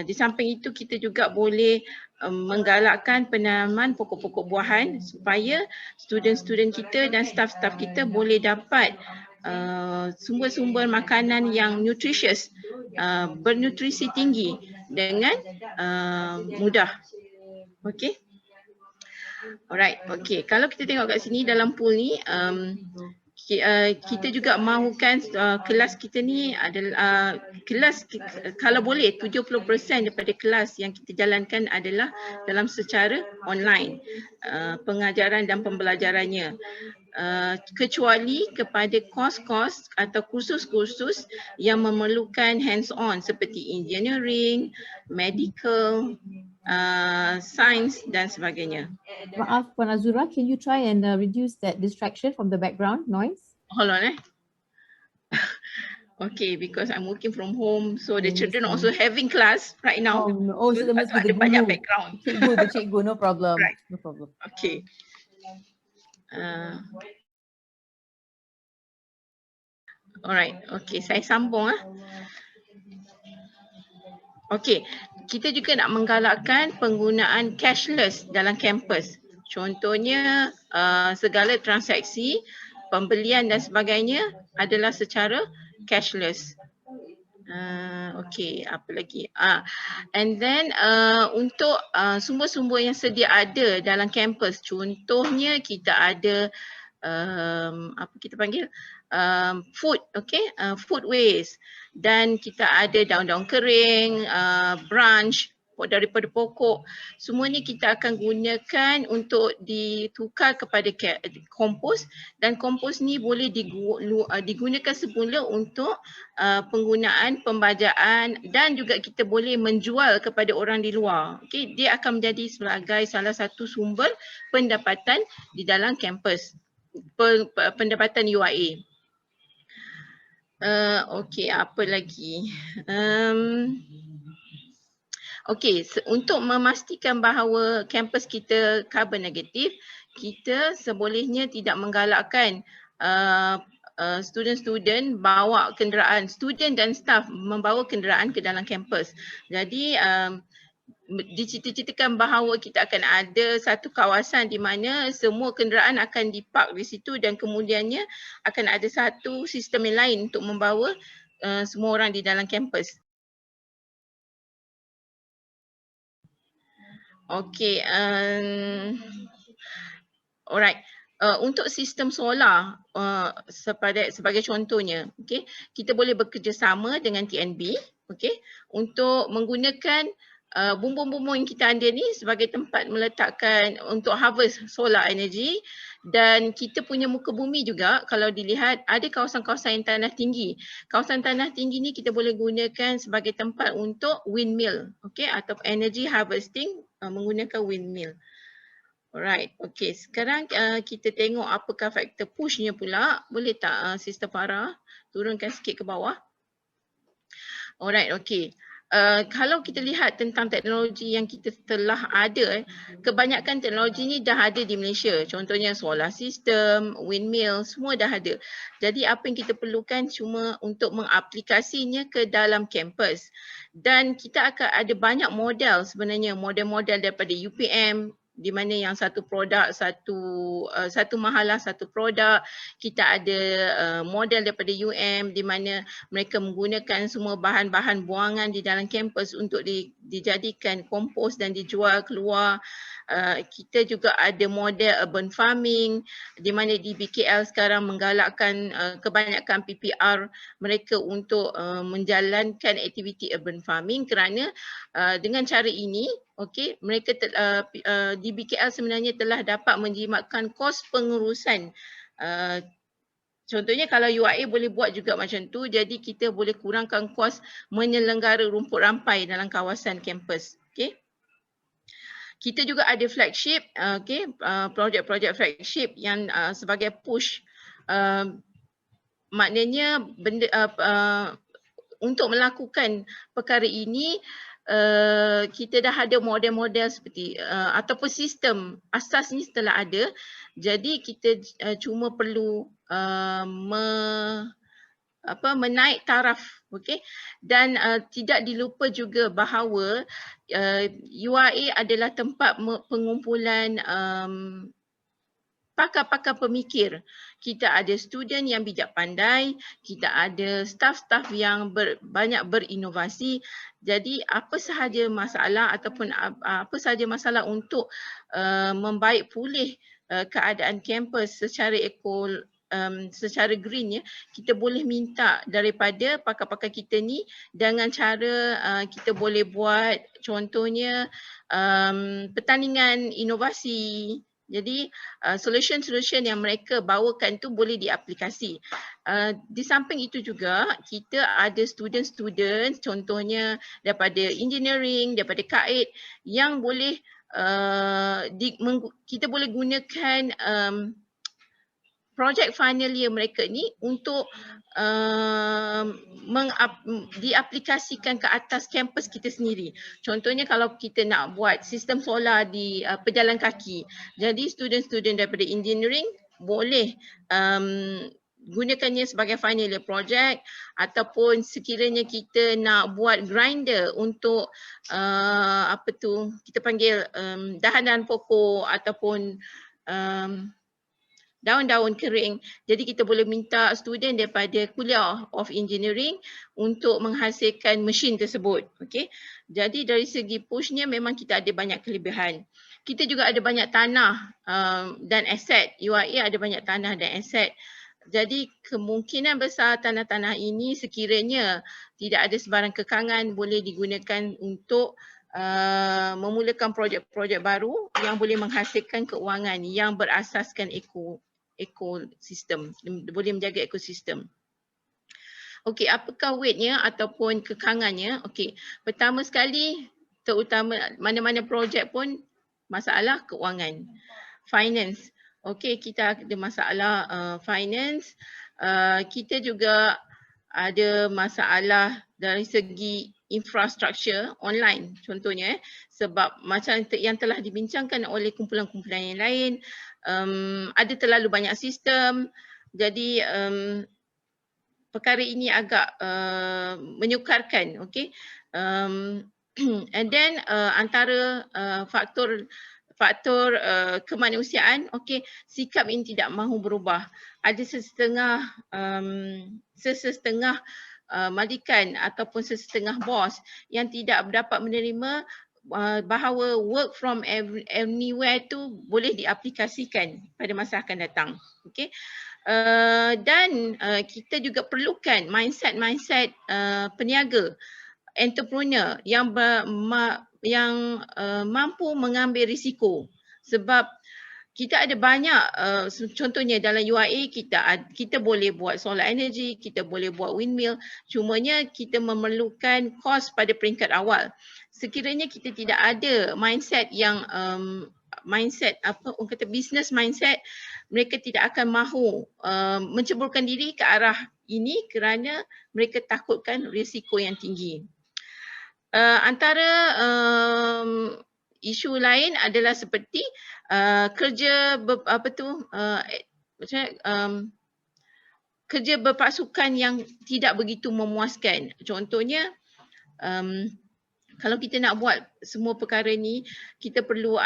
Di samping itu kita juga boleh menggalakkan penanaman pokok-pokok buahan supaya student-student kita dan staff-staff kita boleh dapat sumber-sumber makanan yang nutritious, bernutrisi tinggi dengan mudah. Alright, kalau kita tengok kat sini dalam pool ni, kita juga mahukan kelas kita ni adalah kelas, kalau boleh 70% daripada kelas yang kita jalankan adalah dalam secara online, pengajaran dan pembelajarannya. kecuali kepada kos-kos atau kursus-kursus yang memerlukan hands-on seperti engineering, medical, science dan sebagainya. Maaf, Puan Azura, can you try and reduce that distraction from the background noise? Hold on Okay, because I'm working from home, so the I children understand. also having class right now. Oh, no. Oh, so there must be ada the banyak guru. background. The cikgu, no problem. Right. No problem. Okay. Alright, okay, saya sambung Okay, kita juga nak menggalakkan penggunaan cashless dalam kampus. Contohnya segala transaksi, pembelian dan sebagainya adalah secara cashless. Okay, apa lagi? And then untuk sumber-sumber yang sedia ada dalam kampus, contohnya kita ada apa kita panggil food, okay, food waste, dan kita ada daun-daun kering, branch daripada pokok, semua ni kita akan gunakan untuk ditukar kepada kompos, dan kompos ni boleh digunakan semula untuk penggunaan pembajaan, dan juga kita boleh menjual kepada orang di luar. Okay, dia akan menjadi sebagai salah satu sumber pendapatan di dalam kampus, pendapatan UIA. Okay, apa lagi? Okay, untuk memastikan bahawa kampus kita carbon negatif, kita sebolehnya tidak menggalakkan student-student bawa kenderaan, student dan staff membawa kenderaan ke dalam kampus. Jadi dicita-citakan bahawa kita akan ada satu kawasan di mana semua kenderaan akan dipark di situ, dan kemudiannya akan ada satu sistem yang lain untuk membawa semua orang di dalam kampus. Okay, alright. Untuk sistem solar sebagai contohnya, okay, kita boleh bekerjasama dengan TNB, okay, untuk menggunakan bumbung-bumbung yang kita ada ni sebagai tempat meletakkan untuk harvest solar energy. Dan kita punya muka bumi juga, kalau dilihat ada kawasan-kawasan yang tanah tinggi. Kawasan tanah tinggi ni kita boleh gunakan sebagai tempat untuk windmill, okay, atau energy harvesting menggunakan windmill. Alright, okay, sekarang kita tengok apakah faktor pushnya pula. Boleh tak Sister Farah turunkan sikit ke bawah? Alright, okay. Kalau kita lihat tentang teknologi yang kita telah ada, kebanyakan teknologi ni dah ada di Malaysia. Contohnya solar system, windmill, semua dah ada. Jadi apa yang kita perlukan cuma untuk mengaplikasinya ke dalam kampus. Dan kita akan ada banyak model sebenarnya, model-model daripada UPM, di mana yang satu produk, satu mahalah satu produk. Kita ada model daripada UM di mana mereka menggunakan semua bahan-bahan buangan di dalam kampus untuk dijadikan kompos dan dijual keluar. Kita juga ada model urban farming di mana di BKL sekarang menggalakkan kebanyakan PPR mereka untuk menjalankan aktiviti urban farming, kerana dengan cara ini, okey, mereka di BKL sebenarnya telah dapat menjimatkan kos pengurusan. Contohnya kalau UIA boleh buat juga macam tu, jadi kita boleh kurangkan kos menyelenggara rumput rampai dalam kawasan kampus. Okey. Kita juga ada flagship, okey, projek-projek flagship yang sebagai push. Maknanya benda untuk melakukan perkara ini, kita dah ada model-model seperti ataupun sistem asasnya telah ada. Jadi kita cuma perlu menaik taraf, okey. Dan tidak dilupa juga bahawa UIA adalah tempat pengumpulan pakar-pakar pemikir. Kita ada student yang bijak pandai, kita ada staff-staff yang banyak berinovasi. Jadi apa sahaja masalah ataupun apa sahaja masalah untuk membaik pulih keadaan kampus secara green, ya, kita boleh minta daripada pakar-pakar kita ni dengan cara kita boleh buat contohnya pertandingan inovasi, Jadi solution-solution yang mereka bawakan tu boleh diaplikasi. Di samping itu juga kita ada student-student contohnya daripada engineering, daripada KAID yang boleh kita boleh gunakan projek final year mereka ni untuk diaplikasikan ke atas kampus kita sendiri. Contohnya kalau kita nak buat sistem solar di pejalan kaki. Jadi student-student daripada engineering boleh gunakannya sebagai final year project, ataupun sekiranya kita nak buat grinder untuk kita panggil dahan-dahan pokok ataupun daun-daun kering. Jadi kita boleh minta student daripada kuliah of engineering untuk menghasilkan mesin tersebut. Okay. Jadi dari segi pushnya memang kita ada banyak kelebihan. Kita juga ada banyak tanah dan aset. UIA ada banyak tanah dan aset. Jadi kemungkinan besar tanah-tanah ini sekiranya tidak ada sebarang kekangan boleh digunakan untuk memulakan projek-projek baru yang boleh menghasilkan keuangan yang berasaskan ekosistem, boleh menjaga ekosistem. Okey, apakah weightnya ataupun kekangannya? Okey, pertama sekali terutama mana-mana projek pun masalah keuangan, finance. Okey, kita ada masalah finance, kita juga ada masalah dari segi infrastruktur online contohnya sebab macam yang telah dibincangkan oleh kumpulan-kumpulan yang lain, ada terlalu banyak sistem, jadi perkara ini agak menyukarkan, okey. And then antara faktor kemanusiaan, okey, sikap ini tidak mahu berubah. Ada sesetengah majikan ataupun sesetengah bos yang tidak dapat menerima bahawa work from anywhere tu boleh diaplikasikan pada masa akan datang. Okay. Dan kita juga perlukan mindset peniaga, entrepreneur yang mampu mengambil risiko. Sebab kita ada banyak, contohnya dalam UIA kita boleh buat solar energy, kita boleh buat windmill, cumanya kita memerlukan kos pada peringkat awal. Sekiranya kita tidak ada mindset yang orang kata business mindset, mereka tidak akan mahu menceburkan diri ke arah ini kerana mereka takutkan risiko yang tinggi. Antara isu lain adalah seperti kerja kerja berpasukan yang tidak begitu memuaskan. Contohnya kalau kita nak buat semua perkara ni, kita perlu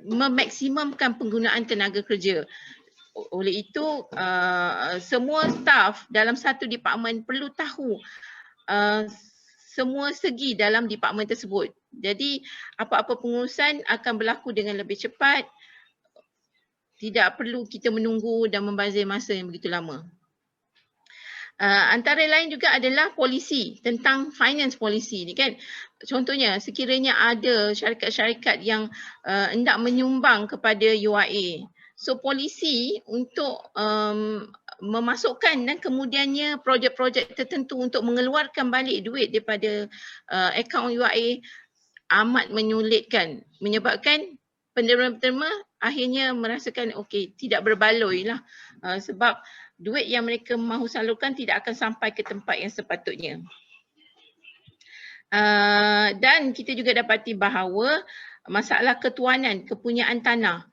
memaksimumkan penggunaan tenaga kerja. Oleh itu semua staff dalam satu departmen perlu tahu semua segi dalam departmen tersebut. Jadi apa-apa pengurusan akan berlaku dengan lebih cepat. Tidak perlu kita menunggu dan membazir masa yang begitu lama. Antara lain juga adalah polisi, tentang finance policy ni kan. Contohnya sekiranya ada syarikat-syarikat yang hendak menyumbang kepada UIA. So polisi untuk memasukkan dan kemudiannya projek-projek tertentu untuk mengeluarkan balik duit daripada akaun UIA amat menyulitkan, menyebabkan penderma-penderma akhirnya merasakan okey, tidak berbaloi lah sebab duit yang mereka mahu salurkan tidak akan sampai ke tempat yang sepatutnya. Dan kita juga dapati bahawa masalah ketuanan, kepunyaan tanah.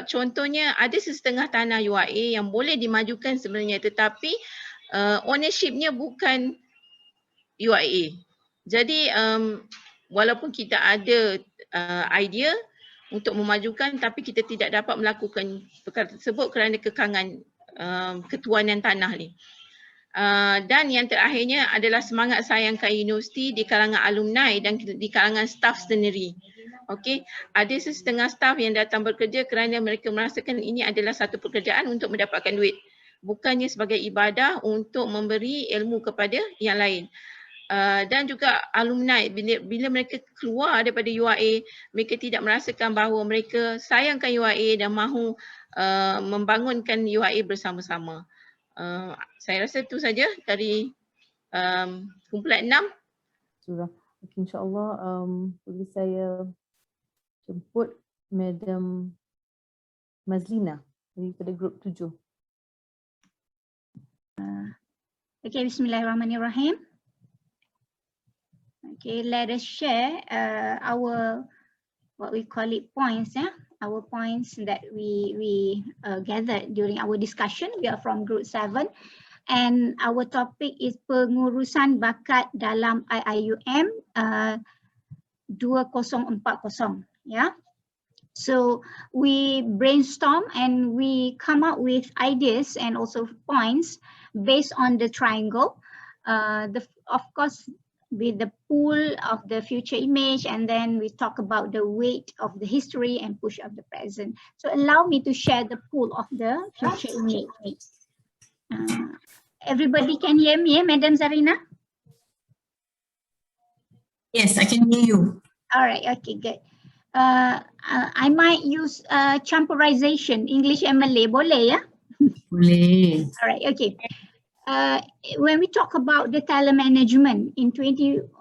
Contohnya ada sesetengah tanah UIA yang boleh dimajukan sebenarnya tetapi ownershipnya bukan UIA. Jadi walaupun kita ada idea untuk memajukan tapi kita tidak dapat melakukan perkara tersebut kerana kekangan ketuanan tanah ni. Dan yang terakhirnya adalah semangat sayangkan universiti di kalangan alumni dan di kalangan staf sendiri. Okey, ada sesetengah staf yang datang bekerja kerana mereka merasakan ini adalah satu pekerjaan untuk mendapatkan duit, bukannya sebagai ibadah untuk memberi ilmu kepada yang lain. dan juga alumni bila mereka keluar daripada UIA, mereka tidak merasakan bahawa mereka sayangkan UIA dan mahu membangunkan UIA bersama-sama. Saya rasa itu saja dari kumpulan 6. Surah. Okay, InsyaAllah boleh saya jemput Madam Mazlina daripada grup 7. Okay, Bismillahirrahmanirrahim. Okay, let us share our what we call it points, our points that we gathered during our discussion. We are from group 7 and our topic is pengurusan bakat dalam IIUM 2040. Yeah. So we brainstorm and we come up with ideas and also points based on the triangle. Of course, with the pool of the future image, and then we talk about the weight of the history and push of the present. So allow me to share the pool of the future image. Everybody can hear me, Madam Zarina? Yes, I can hear you. All right, okay, good. I might use champurization, English and Malay, boleh ya? Boleh. All right, okay. When we talk about the talent management in 2040,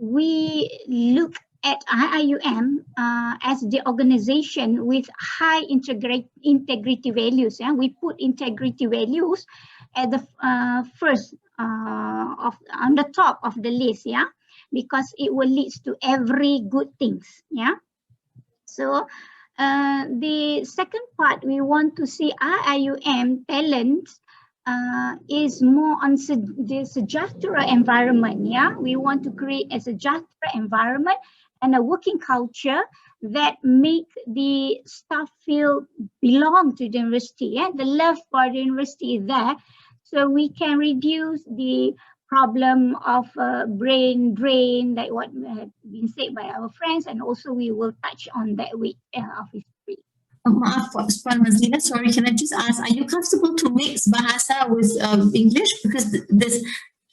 we look at IIUM as the organization with high integrity values. Yeah? We put integrity values at the first on the top of the list, yeah, because it will lead to every good things. Yeah. So the second part, we want to see IIUM talent is more on the sejahtera environment. Yeah, we want to create a sejahtera environment and a working culture that make the staff feel belong to the university. Yeah, the love for the university is there, so we can reduce the problem of brain drain, like what had been said by our friends, and also we will touch on that with of history. Maaf, Puan Mazlina, sorry, can I just ask, are you comfortable to mix Bahasa with English? Because this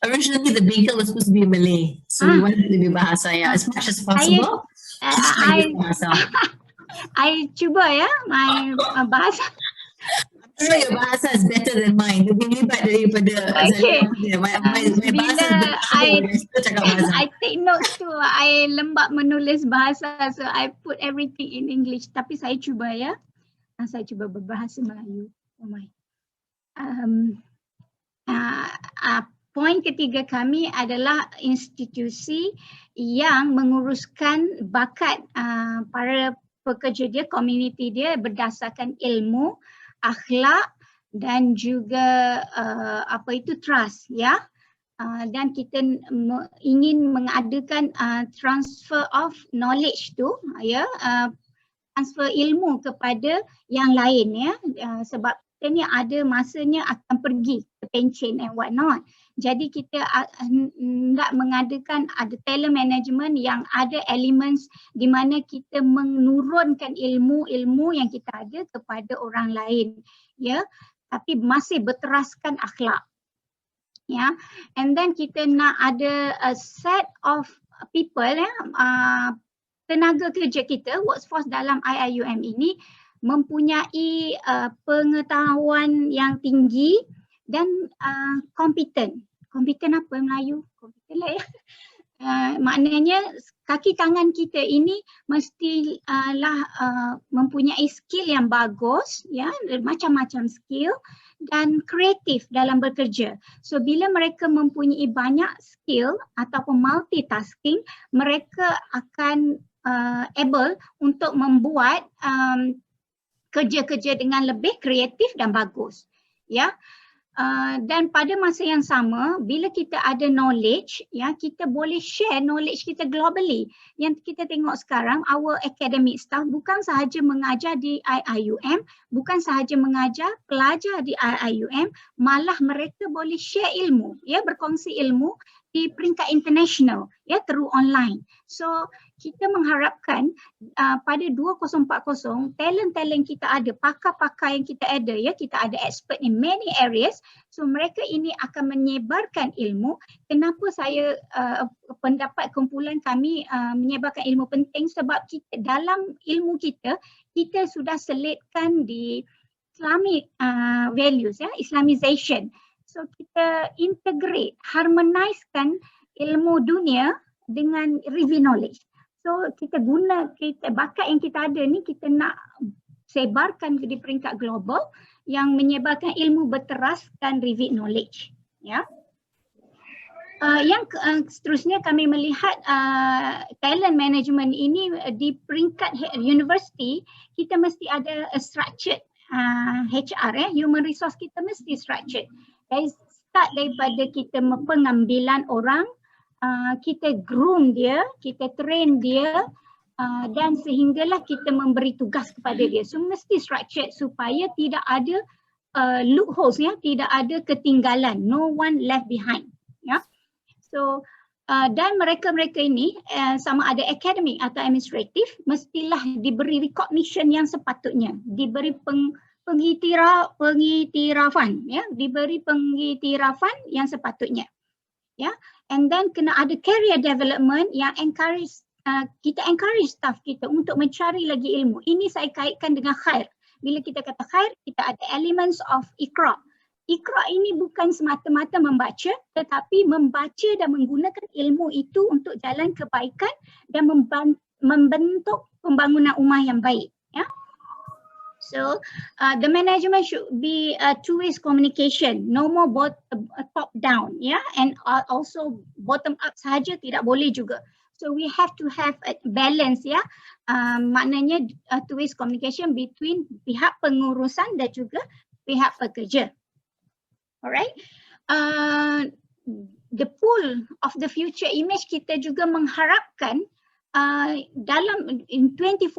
originally the bagel was supposed to be Malay, so we wanted it to be Bahasa, yeah, as much as possible. I cuba ya, my Bahasa. I'm sure your Bahasa is better than mine. Lebih hebat daripada Okay. My Bahasa is better. I take notes too. I lembab menulis bahasa, so I put everything in English. Tapi saya cuba ya. Saya cuba berbahasa Melayu. Oh my. Poin ketiga kami adalah institusi yang menguruskan bakat para pekerja dia, community dia berdasarkan ilmu, akhlak dan juga trust, ya. Dan kita ingin mengadakan transfer of knowledge tu, ya, transfer ilmu kepada yang lain, ya, sebab kita ni ada masanya akan pergi ke pension and what not. Jadi kita hendak mengadakan ada talent management yang ada elements di mana kita menurunkan ilmu yang kita ada kepada orang lain, ya, tapi masih berteraskan akhlak. Ya, and then kita nak ada a set of people, ya, tenaga kerja kita, workforce dalam IIUM ini mempunyai pengetahuan yang tinggi dan kompeten. Kompeten apa Melayu? Kompeten lah ya. Maknanya kaki tangan kita ini mestilah mempunyai skill yang bagus, ya, macam-macam skill dan kreatif dalam bekerja. So bila mereka mempunyai banyak skill ataupun multitasking, mereka akan able untuk membuat kerja-kerja dengan lebih kreatif dan bagus, ya. Dan pada masa yang sama, bila kita ada knowledge, ya, kita boleh share knowledge kita globally. Yang kita tengok sekarang, our academic staff bukan sahaja mengajar di IIUM, bukan sahaja mengajar pelajar di IIUM, malah mereka boleh share ilmu, ya, berkongsi ilmu di peringkat international ya through online. So kita mengharapkan pada 2040 talent kita ada, pakar-pakar yang kita ada ya, kita ada expert in many areas. So mereka ini akan menyebarkan ilmu. Kenapa saya pendapat kumpulan kami menyebarkan ilmu penting, sebab kita dalam ilmu kita sudah selitkan di Islamic values ya, Islamization. So kita integrate, harmonizekan ilmu dunia dengan review knowledge. So kita bakat yang kita ada ni kita nak sebarkan di peringkat global yang menyebarkan ilmu berteraskan review knowledge. Ya. Yang seterusnya kami melihat talent management ini di peringkat university, kita mesti ada structured HR human resource kita mesti structured. Start daripada kita pengambilan orang, kita groom dia, kita train dia dan sehinggalah kita memberi tugas kepada dia. So mesti structured supaya tidak ada loopholes ya, tidak ada ketinggalan, no one left behind ya. So dan mereka-mereka ini sama ada akademik atau administratif mestilah diberi recognition yang sepatutnya, diberi pengiktirafan ya, diberi pengiktirafan yang sepatutnya ya. And then kena ada career development yang kita encourage staff kita untuk mencari lagi ilmu. Ini saya kaitkan dengan khair. Bila kita kata khair, kita ada elements of iqra. Iqra ini bukan semata-mata membaca, tetapi membaca dan menggunakan ilmu itu untuk jalan kebaikan dan membentuk pembangunan ummah yang baik ya. So the management should be two-way communication, no more top down, yeah, and also bottom up sahaja tidak boleh juga. So we have to have a balance, ya, maknanya two-way communication between pihak pengurusan dan juga pihak pekerja. Alright, the pool of the future image kita juga mengharapkan dalam in 2040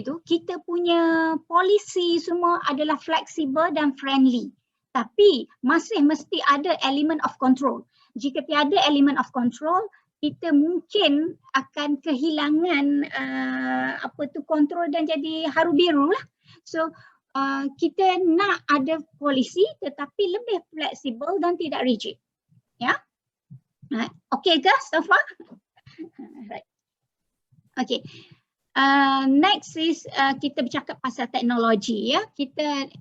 tu kita punya polisi semua adalah fleksibel dan friendly, tapi masih mesti ada element of control. Jika tiada element of control, kita mungkin akan kehilangan kontrol dan jadi haru biru lah. So kita nak ada polisi tetapi lebih fleksibel dan tidak rigid. Ya, okay guys, so far? Right. Okay, next is kita bercakap pasal teknologi ya. Kita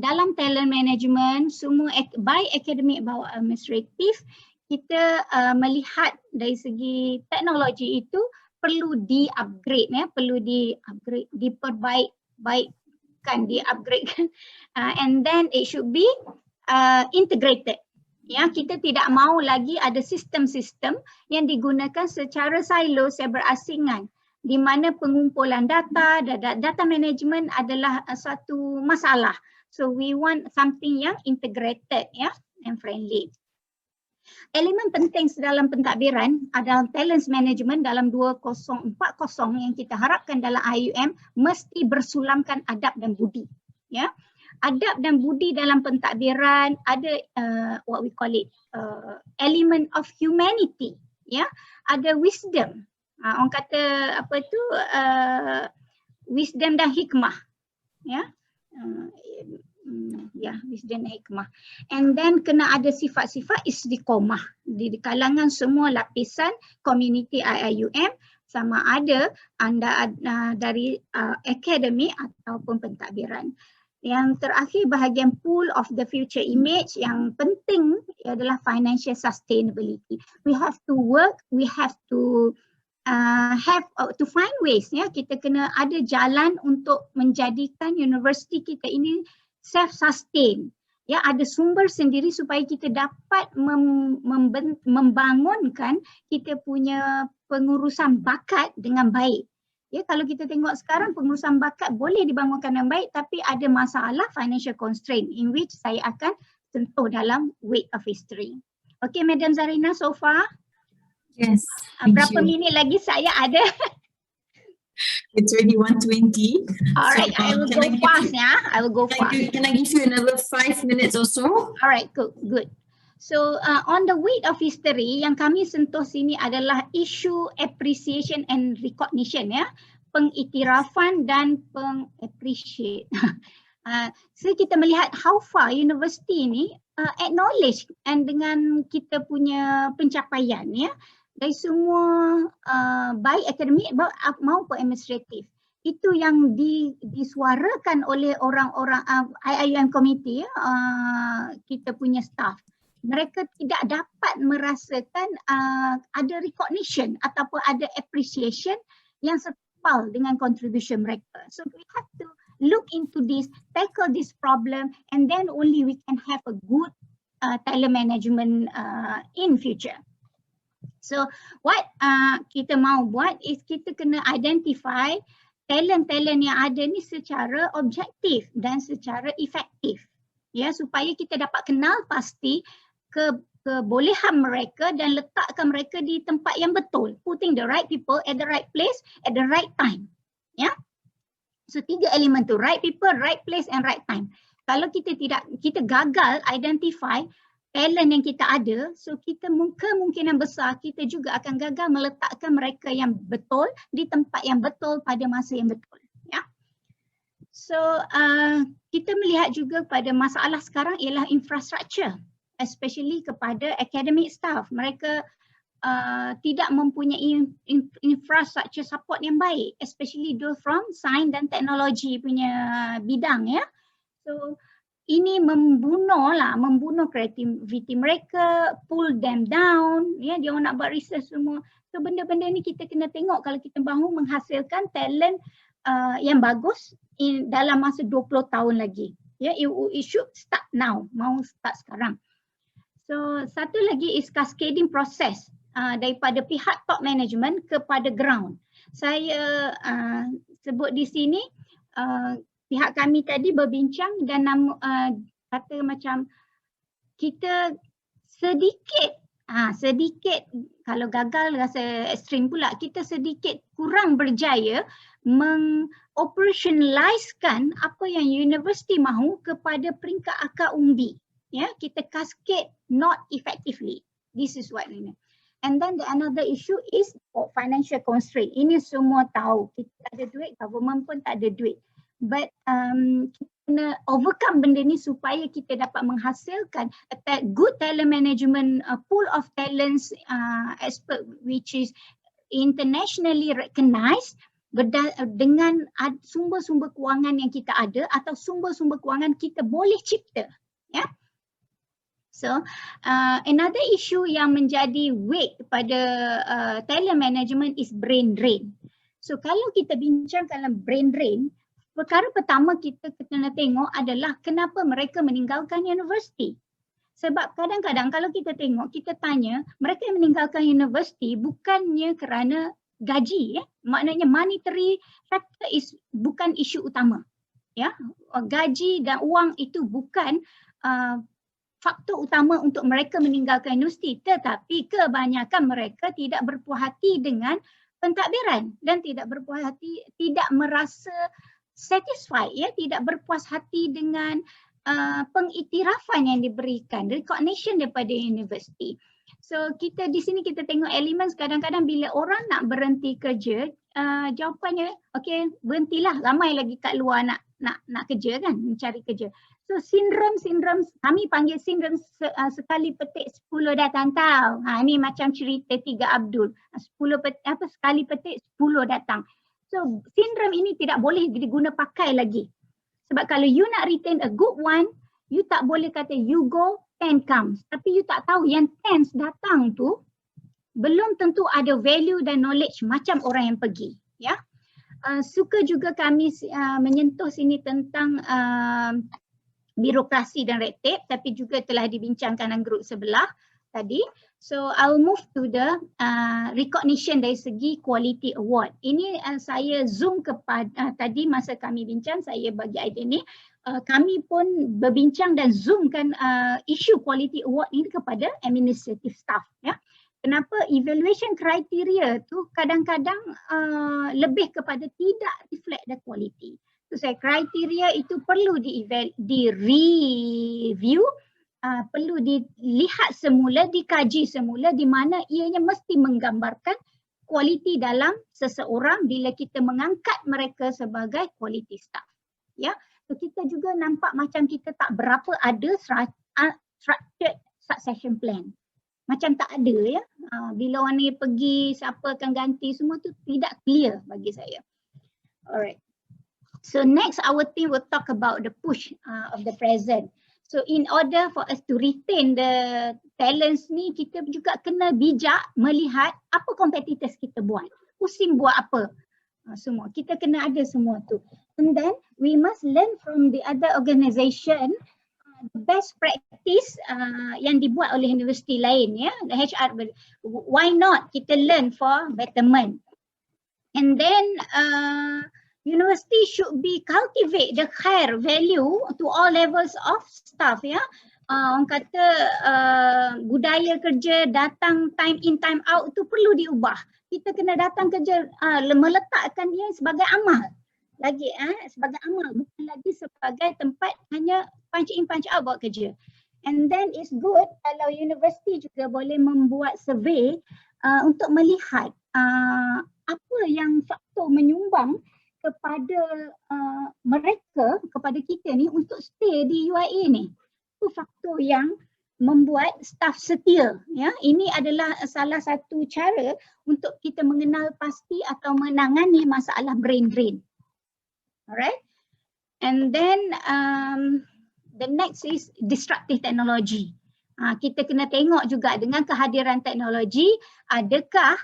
dalam talent management semua baik akademik maupun administratif, kita melihat dari segi teknologi itu perlu di-upgrade ya, perlu di-upgrade, di-upgradekan and then it should be integrated. Ya, kita tidak mahu lagi ada sistem-sistem yang digunakan secara silo, berasingan, di mana pengumpulan data dan data management adalah satu masalah. So we want something yang integrated ya, and friendly. Elemen penting dalam pentadbiran adalah talent management dalam 2040 yang kita harapkan dalam IUM mesti bersulamkan adab dan budi. Ya, adab dan budi dalam pentadbiran ada what we call it element of humanity. Ya, ada wisdom. Orang kata apa tu wisdom dan hikmah. Ya. Ya, wisdom dan hikmah. And then kena ada sifat-sifat istiqomah di kalangan semua lapisan community IIUM, sama ada anda dari akademik ataupun pentadbiran. Yang terakhir, bahagian pool of the future image yang penting adalah financial sustainability. We have to work, we have to to find ways ya, kita kena ada jalan untuk menjadikan universiti kita ini self-sustain. Ya, ada sumber sendiri supaya kita dapat membangunkan kita punya pengurusan bakat dengan baik. Ya, kalau kita tengok sekarang pengurusan bakat boleh dibangunkan dengan baik, tapi ada masalah financial constraint in which saya akan sentuh dalam Weight of History. Okay, Madam Zarina, so far? Yes. Berapa minit lagi saya ada? It's already 1:20. Alright, so, I will go fast, yeah. I will go fast. Can I give you another 5 minutes or so? Alright, good. So on the weight of history yang kami sentuh sini adalah isu appreciation and recognition ya, pengiktirafan dan peng-appreciate. So kita melihat how far universiti ini acknowledge and dengan kita punya pencapaian ya dari semua baik akademik maupun administratif. Itu yang disuarakan oleh orang-orang IIUM committee kita punya staff. Mereka tidak dapat merasakan ada recognition ataupun ada appreciation yang setipal dengan contribution mereka. So we have to look into this, tackle this problem, and then only we can have a good talent management in future. So what kita mau buat is kita kena identify talent-talent yang ada ni secara objektif dan secara efektif. Ya, supaya kita dapat kenal pasti kebolehan mereka dan letakkan mereka di tempat yang betul. Putting the right people at the right place at the right time. Ya. So 3 elemen tu, right people, right place and right time. Kalau kita gagal identify talent yang kita ada, so kita kemungkinan besar kita juga akan gagal meletakkan mereka yang betul di tempat yang betul pada masa yang betul. Ya. So kita melihat juga pada masalah sekarang ialah infrastructure, especially kepada academic staff. Mereka tidak mempunyai infrastructure support yang baik, especially those from science dan teknologi punya bidang ya. So ini membunuh kreativiti mereka, pull them down, ya, dia orang nak buat research semua. So benda-benda ni kita kena tengok kalau kita mahu menghasilkan talent yang bagus dalam masa 20 tahun lagi. Ya, it should start now, mau start sekarang. So satu lagi is cascading process daripada pihak top management kepada ground. Saya sebut di sini pihak kami tadi berbincang dan kata macam kita sedikit kalau gagal rasa ekstrim pula, kita sedikit kurang berjaya mengoperationalizekan apa yang universiti mahu kepada peringkat akar umbi. Ya, kita cascade not effectively. This is what we know. And then another issue is financial constraint. Ini semua tahu, kita tak ada duit, government pun tak ada duit. But kita kena overcome benda ni supaya kita dapat menghasilkan good talent management, pool of talents expert which is internationally recognized dengan sumber-sumber kewangan yang kita ada atau sumber-sumber kewangan kita boleh cipta. Ya. So another issue yang menjadi weight pada talent management is brain drain. So kalau kita bincang dalam brain drain, perkara pertama kita kena tengok adalah kenapa mereka meninggalkan universiti. Sebab kadang-kadang kalau kita tengok, kita tanya, mereka yang meninggalkan universiti bukannya kerana gaji, ya. Maknanya monetary factor is bukan isu utama. Ya, gaji dan wang itu bukan faktor utama untuk mereka meninggalkan universiti, tetapi kebanyakan mereka tidak berpuas hati dengan pentadbiran dan tidak berpuas hati, tidak merasa satisfied, ya, tidak berpuas hati dengan pengiktirafan yang diberikan, recognition daripada universiti. So kita di sini kita tengok elemen kadang-kadang bila orang nak berhenti kerja, jawapannya okey berhentilah, ramai lagi kat luar nak kerja kan, mencari kerja. So sindrom kami panggil sindrom sekali petik 10 datang tahu. Ni macam cerita 3 Abdul. 10 sekali petik 10 datang. So sindrom ini tidak boleh diguna pakai lagi. Sebab kalau you nak retain a good one, you tak boleh kata you go 10 comes. Tapi you tak tahu yang 10 datang tu belum tentu ada value dan knowledge macam orang yang pergi. Ya. Suka juga kami menyentuh sini tentang birokrasi dan red tape, tapi juga telah dibincangkan dalam grup sebelah tadi. So I'll move to the recognition dari segi quality award. Ini saya zoom kepada tadi masa kami bincang, saya bagi idea ni. Kami pun berbincang dan zoomkan isu quality award ini kepada administrative staff. Ya. Kenapa evaluation criteria tu kadang-kadang lebih kepada tidak reflect the quality. So saya kriteria itu perlu di-review perlu dilihat semula, dikaji semula di mana ianya mesti menggambarkan kualiti dalam seseorang bila kita mengangkat mereka sebagai quality staff. Ya, so kita juga nampak macam kita tak berapa ada structured succession plan. Macam tak ada ya. Bila orang ni pergi, siapa akan ganti, semua tu tidak clear bagi saya. Alright. So next our team will talk about the push of the present. So in order for us to retain the talents ni, kita juga kena bijak melihat apa competitors kita buat. Pusing buat apa. Semua. Kita kena ada semua tu. And then we must learn from the other organisation the best practice yang dibuat oleh universiti lain ya. The HR, why not kita learn for betterment. And then university should be cultivate the care value to all levels of staff ya. Orang kata budaya kerja datang time in time out tu perlu diubah. Kita kena datang kerja meletakkan dia sebagai amal. Lagi sebagai amal, bukan lagi sebagai tempat hanya punch in punch out buat kerja. And then it's good kalau universiti juga boleh membuat survey untuk melihat apa yang faktor menyumbang kepada mereka, kepada kita ni untuk stay di UIA ni. Itu faktor yang membuat staff setia. Ya, ini adalah salah satu cara untuk kita mengenal pasti atau menangani masalah brain drain. Alright. And then the next is disruptive technology. Kita kena tengok juga dengan kehadiran teknologi, adakah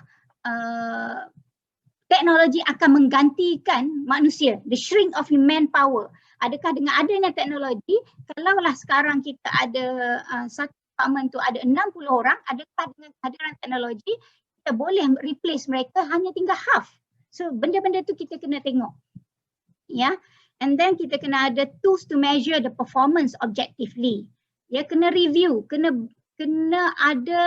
teknologi akan menggantikan manusia, the shrink of manpower. Adakah dengan adanya teknologi, kalaulah sekarang kita ada satu department tu ada 60 orang, adakah dengan kehadiran teknologi kita boleh replace mereka hanya tinggal half. So benda-benda tu kita kena tengok. Ya, and then kita kena ada tools to measure the performance objectively. Ya, kena review, kena ada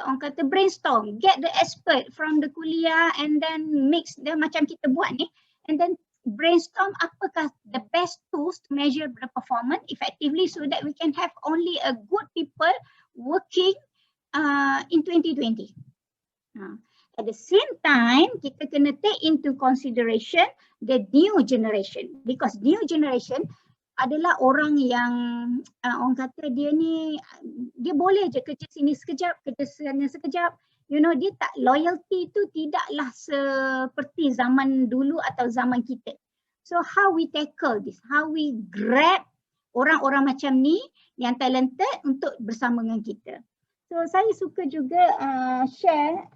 orang kata brainstorm, get the expert from the kuliah and then mix dia macam kita buat ni, and then brainstorm apakah the best tools to measure the performance effectively so that we can have only a good people working in 2020. At the same time, kita kena take into consideration the new generation, because new generation adalah orang yang orang kata dia ni, dia boleh je kerja sini sekejap, kerja sana sekejap. You know, dia tak, loyalty tu tidaklah seperti zaman dulu atau zaman kita. So how we tackle this? How we grab orang-orang macam ni yang talented untuk bersama dengan kita. So saya suka juga share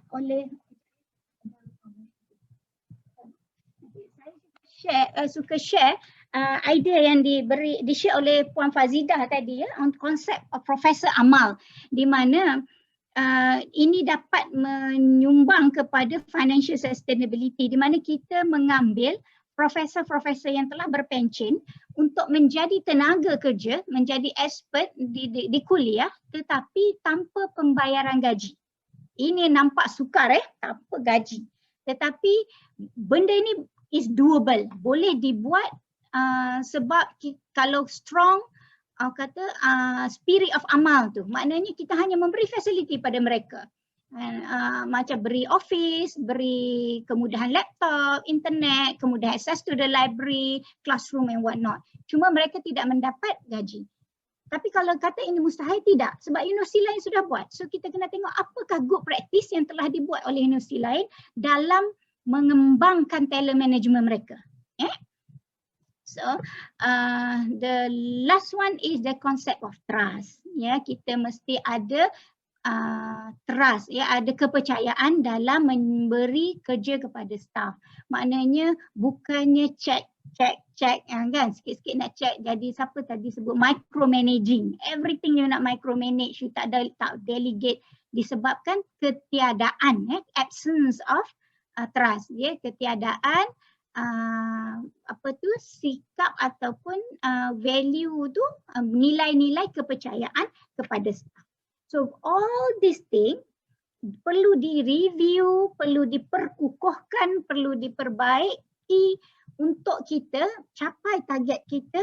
idea yang di-share oleh Puan Fazidah tadi ya, on konsep Profesor Amal, di mana ini dapat menyumbang kepada financial sustainability, di mana kita mengambil profesor-profesor yang telah berpencen untuk menjadi tenaga kerja, menjadi expert di kuliah tetapi tanpa pembayaran gaji. Ini nampak sukar tanpa gaji. Tetapi benda ini is doable, boleh dibuat sebab kalau strong spirit of amal tu, maknanya kita hanya memberi facility pada mereka. Macam beri office, beri kemudahan laptop, internet, kemudahan access to the library, classroom and what not. Cuma mereka tidak mendapat gaji. Tapi kalau kata ini mustahil, tidak. Sebab universiti lain sudah buat. So kita kena tengok apakah good practice yang telah dibuat oleh universiti lain dalam mengembangkan talent management mereka. So the last one is the concept of trust. Ya, kita mesti ada trust, ya, ada kepercayaan dalam memberi kerja kepada staff. Maknanya bukannya check kan, sikit-sikit nak check, jadi siapa tadi sebut micromanaging, everything you nak micromanage, you tak delegate, disebabkan ketiadaan absence of trust, ya, ketiadaan sikap ataupun value tu, nilai-nilai kepercayaan kepada staff. So all these things perlu di-review, perlu diperkukuhkan, perlu diperbaiki untuk kita capai target kita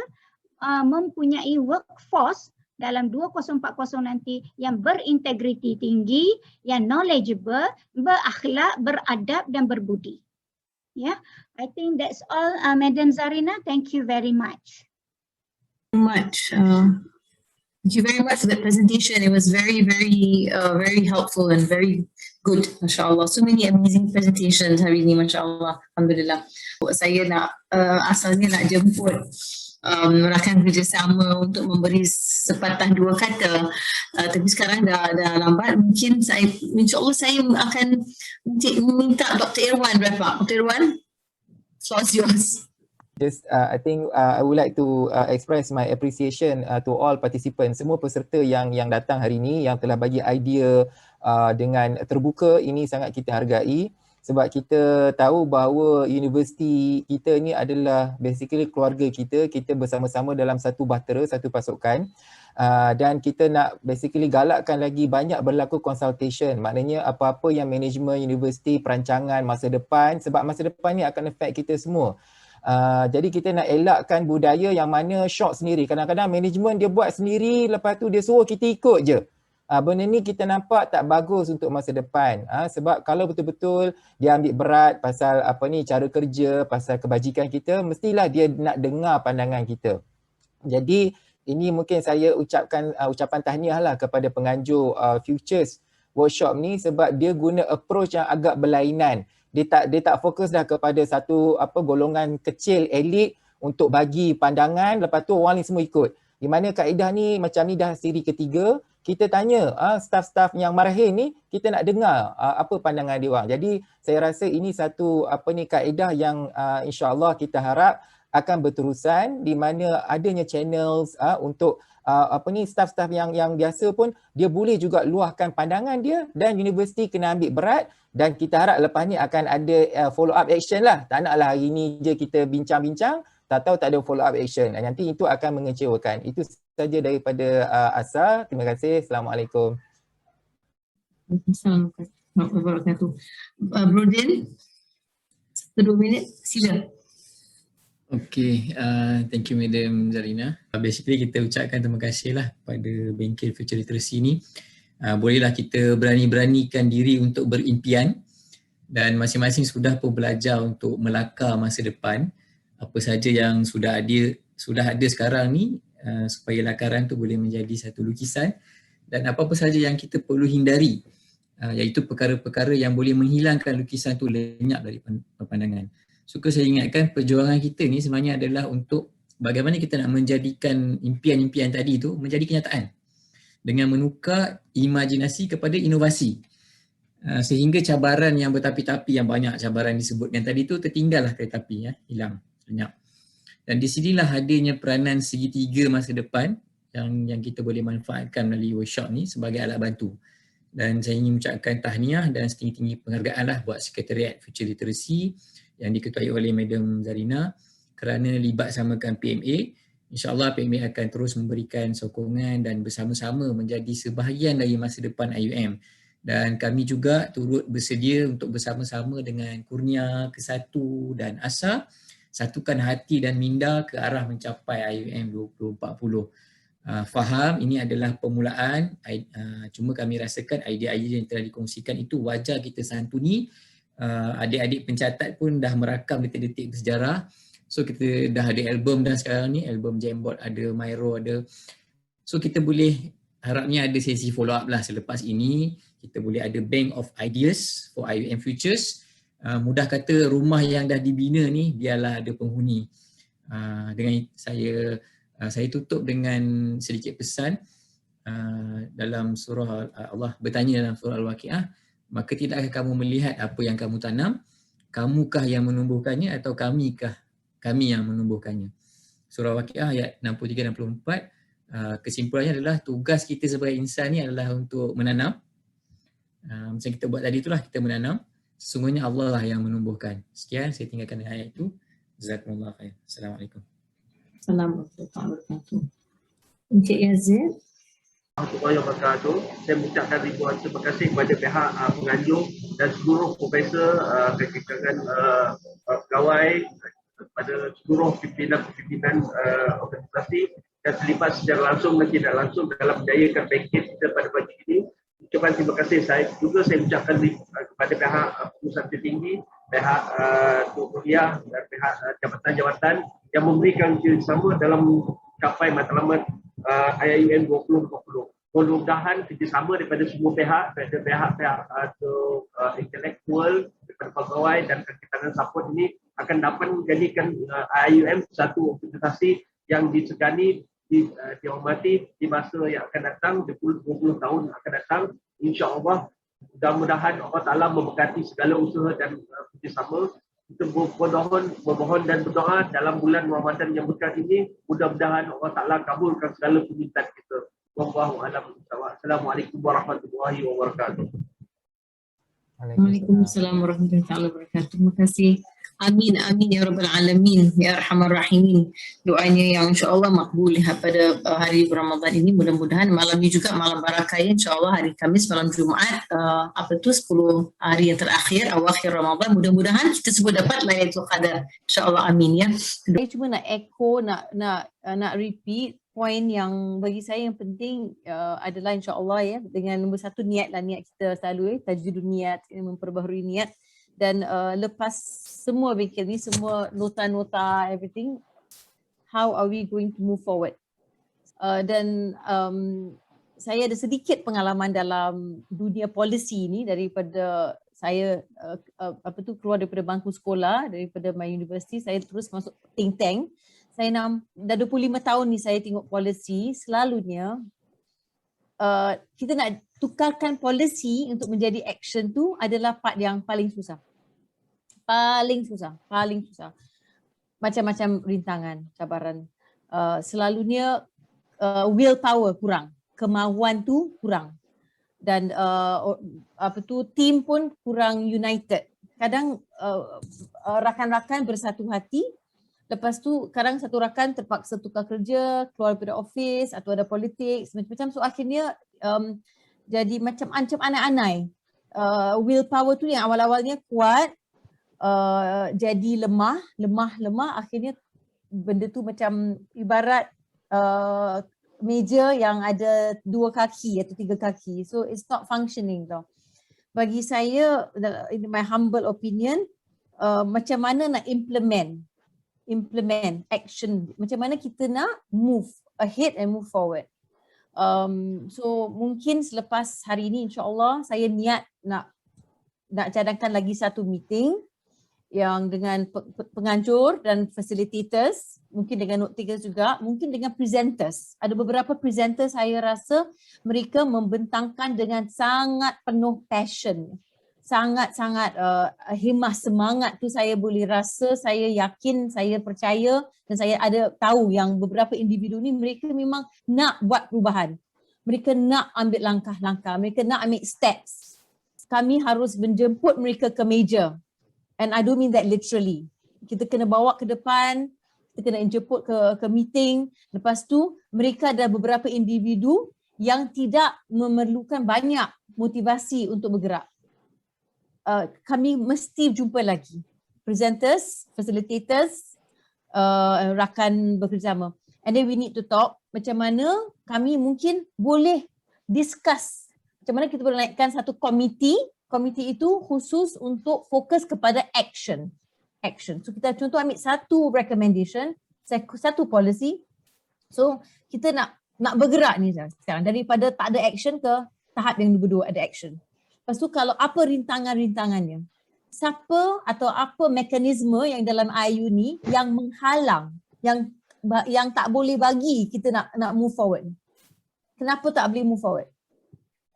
mempunyai workforce dalam 2040 nanti yang berintegriti tinggi, yang knowledgeable, berakhlak, beradab dan berbudi. Yeah, I think that's all, Madam Zarina. Thank you very much. Much. Thank you very much for that presentation. It was very, very helpful and very good, mashallah. So many amazing presentations hari ini, mashallah. Alhamdulillah. Saya nak asalnya nak jemput rakan kerjasama untuk memberi sepatah dua kata, tapi sekarang dah lambat. Mungkin saya, insyaAllah saya akan minta Dr. Irwan wrap up. Dr. Irwan, floor is yours. Just I think I would like to express my appreciation to all participants, semua peserta yang datang hari ini, yang telah bagi idea dengan terbuka. Ini sangat kita hargai sebab kita tahu bahawa universiti kita ni adalah basically keluarga kita. Kita bersama-sama dalam satu bahtera, satu pasukan, dan kita nak basically galakkan lagi banyak berlaku consultation. Maknanya apa-apa yang management universiti, perancangan masa depan, sebab masa depan ni akan affect kita semua. Jadi kita nak elakkan budaya yang mana short sendiri. Kadang-kadang management dia buat sendiri, lepas tu dia suruh kita ikut je. Benda ni kita nampak tak bagus untuk masa depan. Sebab kalau betul-betul dia ambil berat pasal cara kerja, pasal kebajikan kita, mestilah dia nak dengar pandangan kita. Jadi ini mungkin saya ucapkan ucapan tahniah lah kepada penganjur Futures workshop ni, sebab dia guna approach yang agak berlainan. Dia tak fokus dah kepada satu golongan kecil elit untuk bagi pandangan, lepas tu orang ni semua ikut. Di mana kaedah ni macam ni dah siri ketiga, kita tanya staff-staff yang marahin ni, kita nak dengar apa pandangan dia orang. Jadi saya rasa ini satu kaedah yang insya-Allah kita harap akan berterusan, di mana adanya channels untuk staff-staff yang biasa pun dia boleh juga luahkan pandangan dia, dan universiti kena ambil berat. Dan kita harap lepas ni akan ada follow up action lah. Tak naklah hari ni je kita bincang-bincang, tak tahu tak ada follow up action. Nanti itu akan mengecewakan. Itu saja daripada Asa. Terima kasih. Assalamualaikum. Assalamualaikum warahmatullahi wabarakatuh. Brodin, 2 minit, sila. Okay, thank you Madam Zarina. Basically kita ucapkan terima kasih lah pada Bengkel Future Literacy ni. Bolehlah kita berani-beranikan diri untuk berimpian, dan masing-masing sudah pun belajar untuk melakar masa depan. Apa saja yang sudah ada sekarang ni, supaya lakaran tu boleh menjadi satu lukisan, dan apa-apa saja yang kita perlu hindari, iaitu perkara-perkara yang boleh menghilangkan lukisan tu lenyap dari pandangan. Suka saya ingatkan perjuangan kita ni sebenarnya adalah untuk bagaimana kita nak menjadikan impian-impian tadi tu menjadi kenyataan dengan menukar imajinasi kepada inovasi, sehingga cabaran yang bertapi-tapi, yang banyak cabaran disebutkan tadi tu, tertinggallah kereta api, hilang, lenyap. Dan di sinilah hadirnya peranan segitiga masa depan yang kita boleh manfaatkan melalui workshop ni sebagai alat bantu. Dan saya ingin mengucapkan tahniah dan setinggi-tinggi penghargaan lah buat Sekretariat Future Literacy yang diketuai oleh Madam Zarina kerana libat samakan PMA. InsyaAllah PMA akan terus memberikan sokongan dan bersama-sama menjadi sebahagian dari masa depan IUM. Dan kami juga turut bersedia untuk bersama-sama dengan Kurnia, Kesatu dan ASA satukan hati dan minda ke arah mencapai IUM 2040. Faham ini adalah permulaan, cuma kami rasakan idea-idea yang telah dikongsikan itu wajar kita santuni. Adik-adik pencatat pun dah merakam detik-detik bersejarah. So kita dah ada album dah sekarang ni, album Jamboard ada, Myro ada. So kita boleh, harapnya ada sesi follow up lah selepas ini. Kita boleh ada bank of ideas for IUM Futures. Mudah kata rumah yang dah dibina ni biarlah ada penghuni. Dengan saya tutup dengan sedikit pesan dalam surah Allah bertanya dalam surah Al-Waqiah, maka tidakkah kamu melihat apa yang kamu tanam? Kamukah yang menumbuhkannya atau kami yang menumbuhkannya? Surah Al-Waqiah ayat 63-64. Kesimpulannya adalah tugas kita sebagai insan ni adalah untuk menanam. Macam kita buat tadi itulah, kita menanam. Sesungguhnya Allah lah yang menumbuhkan. Sekian, saya tinggalkan dengan ayat itu. Jazakumullah khair. Assalamualaikum. Assalamualaikum warahmatullahi wabarakatuh. Encik Yazid. Warahmatullahi wabarakatuh. Saya mengucapkan ribuan terima kasih kepada pihak penganjur dan seluruh profesor, kalangan pegawai, kepada seluruh pimpinan organisasi dan terlibat secara langsung dan tidak langsung dalam menjayakan bangkit kita pada pagi ini. Ucapan terima kasih saya ucapkan kepada pihak pengurusan tertinggi, pihak kuliah dan pihak jabatan-jabatan yang memberikan kerjasama dalam capai matlamat IIUM 2020. Mudah-mudahan kerjasama daripada semua pihak, daripada pihak-pihak intelektual, daripada pegawai dan kaki-tangan support ini akan dapat menjadikan IIUM satu organisasi yang disegani, dihormati di masa yang akan datang, 20 tahun akan datang. InsyaAllah, mudah-mudahan Allah Ta'ala memberkati segala usaha dan kerjasama. Kita bermohon dan berdoa dalam bulan Ramadan yang berkat ini, mudah-mudahan Allah Ta'ala kabulkan segala permintaan kita. Wallahu a'lam bishawab. Assalamualaikum warahmatullahi wabarakatuh. Waalaikumsalam warahmatullahi wabarakatuh. Terima kasih. Amin, amin ya rabbal alamin, ya arhamar rahimin. Doanya yang insyaAllah makbul pada hari Ramadan ini. Mudah-mudahan malam ini juga malam barakah ya, insyaAllah hari Kamis, malam Jumaat, 10 hari yang terakhir, awakhir Ramadan. Mudah-mudahan kita semua dapat Lailatul Qadar. InsyaAllah amin ya. Saya cuma nak echo, nak repeat poin yang bagi saya yang penting adalah insyaAllah ya, dengan nombor satu niat kita selalu tajdidun niat, memperbaharui niat. Dan lepas semua bengkel ni, semua nota-nota, everything, how are we going to move forward? Dan saya ada sedikit pengalaman dalam dunia policy ni daripada saya keluar daripada bangku sekolah, daripada my university, saya terus masuk think tank. Saya dah 25 tahun ni saya tengok policy, selalunya kita nak tukarkan policy untuk menjadi action tu adalah part yang paling susah. Paling susah. Macam-macam rintangan, cabaran. Selalunya willpower kurang, kemahuan tu kurang. Dan team pun kurang united. Kadang rakan-rakan bersatu hati, lepas tu kadang satu rakan terpaksa tukar kerja, keluar daripada office atau ada politik, macam-macam. So akhirnya jadi macam ancam anai-anai. Willpower tu yang awal-awalnya kuat, jadi lemah. Akhirnya benda tu macam ibarat meja yang ada 2 kaki atau 3 kaki. So it's not functioning tau. Bagi saya, in my humble opinion, macam mana nak implement action, macam mana kita nak move ahead and move forward. So mungkin selepas hari ini insyaAllah saya niat nak cadangkan lagi satu meeting yang dengan penganjur dan facilitators, mungkin dengan note takers juga, mungkin dengan presenters. Ada beberapa presenters saya rasa mereka membentangkan dengan sangat penuh passion, sangat-sangat himmah, semangat tu saya boleh rasa, saya yakin, saya percaya dan saya ada tahu yang beberapa individu ni mereka memang nak buat perubahan. Mereka nak ambil langkah-langkah, mereka nak ambil steps. Kami harus menjemput mereka ke meja. And I don't mean that literally. Kita kena bawa ke depan, kita kena jemput ke meeting. Lepas tu mereka ada beberapa individu yang tidak memerlukan banyak motivasi untuk bergerak. Kami mesti jumpa lagi presenters, facilitators, rakan bekerjasama. And then we need to talk macam mana kami mungkin boleh discuss macam mana kita boleh naikkan satu komiti itu khusus untuk fokus kepada action. So kita contoh ambil satu recommendation, satu policy. So kita nak bergerak ni sekarang daripada tak ada action ke tahap yang kedua ada action. Lepas tu kalau apa rintangannya, siapa atau apa mekanisme yang dalam IU ni yang menghalang, yang tak boleh bagi kita nak move forward. Kenapa tak boleh move forward?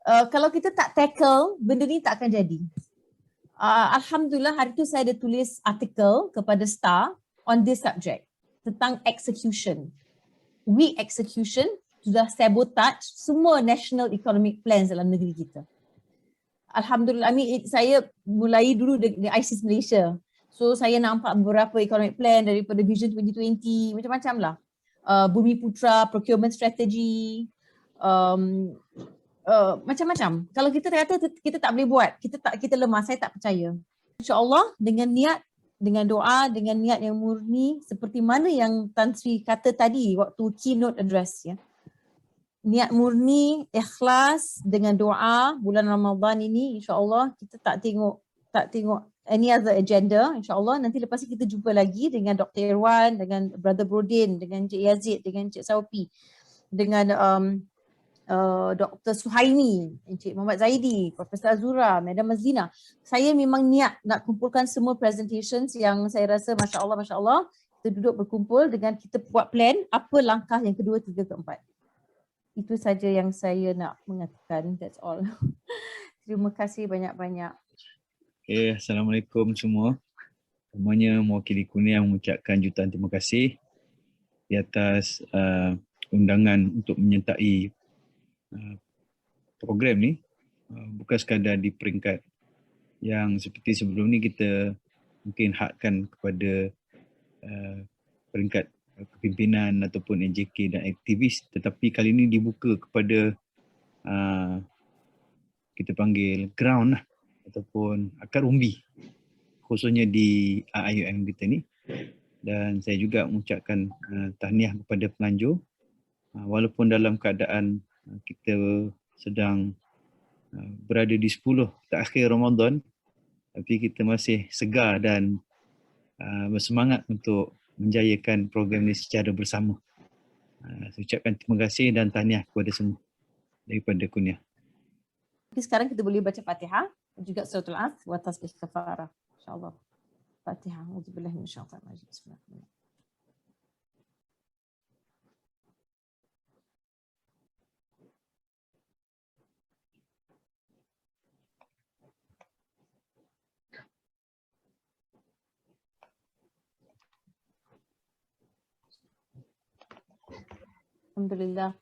Kalau kita tak tackle, benda ni tak akan jadi. Alhamdulillah hari tu saya ada tulis artikel kepada Star on this subject tentang execution. Weak execution sudah sabotage semua national economic plans dalam negeri kita. Alhamdulillah, saya mulai dulu di ISIS Malaysia. So saya nampak beberapa economic plan daripada Vision 2020, macam-macam lah. Bumi Putra, procurement strategy, macam-macam. Kalau kita kata kita tak boleh buat, kita lemah, saya tak percaya. InsyaAllah dengan niat dengan doa, dengan niat yang murni seperti mana yang Tan Sri kata tadi waktu keynote address ya. Niat murni, ikhlas dengan doa bulan Ramadan ini, insya-Allah kita tak tengok any other agenda, insya-Allah nanti lepas ni kita jumpa lagi dengan Dr. Irwan, dengan Brother Brodin, dengan Cik Yazid, dengan Cik Saupi, dengan Dr. Suhaimi, Encik Muhammad Zaidi, Profesor Azura, Madam Mazlina. Saya memang niat nak kumpulkan semua presentations yang saya rasa Masya Allah, kita duduk berkumpul dengan kita buat plan apa langkah yang kedua, tiga, keempat. Itu saja yang saya nak mengatakan, that's all. Terima kasih banyak-banyak. Okay, Assalamualaikum semua. Semuanya mewakili Kurnia mengucapkan jutaan terima kasih di atas undangan untuk menyertai program ni, bukan sekadar di peringkat yang seperti sebelum ni kita mungkin hadkan kepada peringkat kepimpinan ataupun NJK dan aktivis, tetapi kali ini dibuka kepada kita panggil ground lah, ataupun akar umbi, khususnya di IUM kita ni. Dan saya juga mengucapkan tahniah kepada penganjur, walaupun dalam keadaan kita sedang berada di 10 terakhir Ramadan, tapi kita masih segar dan bersemangat untuk menjayakan program ini secara bersama. Saya ucapkan terima kasih dan tahniah kepada semua daripada Kurnia. Sekarang kita boleh baca Fatihah dan juga suratul As wa tasbih kafarah, insya-Allah. Fatihah. Auzubillahi minasyaitonir rajim. Bismillahirrahmanirrahim. Alhamdulillah.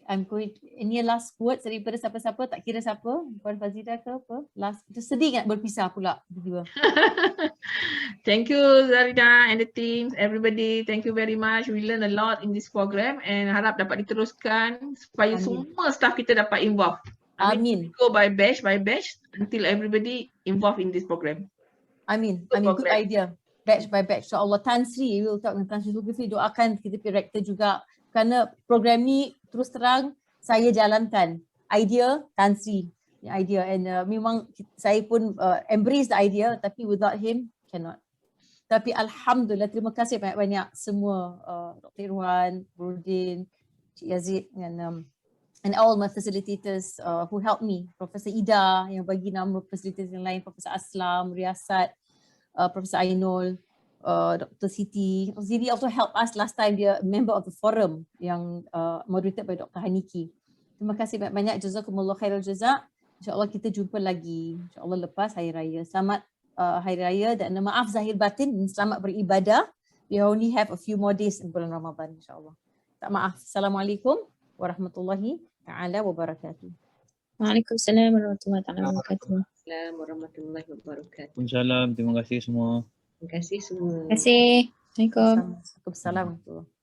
I'm going to, any last words daripada siapa-siapa, tak kira siapa, Puan Fazida ke apa? Last, itu sedih nak berpisah pula berdua. Thank you Zarina and the team, everybody. Thank you very much. We learn a lot in this program and harap dapat diteruskan supaya semua staff kita dapat involve. Amin. Go by batch until everybody involved in this program. Amin. Good idea. Batch by batch. InsyaAllah. Tan Sri, we will talk dengan Tan Sri Zulkifli, doakan kita director juga. Kerana program ni terus terang saya jalankan. Idea Tan Sri, idea, and memang saya pun embrace the idea, tapi without him cannot. Tapi Alhamdulillah, terima kasih banyak-banyak semua, Dr. Irwan, Brodin, Cik Yazid and all my facilitators who helped me. Profesor Ida yang bagi nama facilitators yang lain, Profesor Aslam, Riasat, Profesor Ainul, Dr. Siti. Dr. Siti also helped us last time, dia member of the forum yang moderated by Dr. Haniki. Terima kasih banyak-banyak. Jazakumullah khairul jazak. InsyaAllah kita jumpa lagi. InsyaAllah lepas Hari Raya. Selamat Hari Raya dan maaf zahir batin. Selamat beribadah. We only have a few more days in bulan Ramadan, insyaAllah. Tak maaf. Assalamualaikum warahmatullahi ta'ala wabarakatuh. Waalaikumsalam warahmatullahi ta'ala wabarakatuh. Waalaikumsalam warahmatullahi wabarakatuh. Waalaikumsalam. Terima kasih semua. Terima kasih semua. Terima kasih. Assalamualaikum. Waalaikumsalam warahmatullahi wabarakatuh.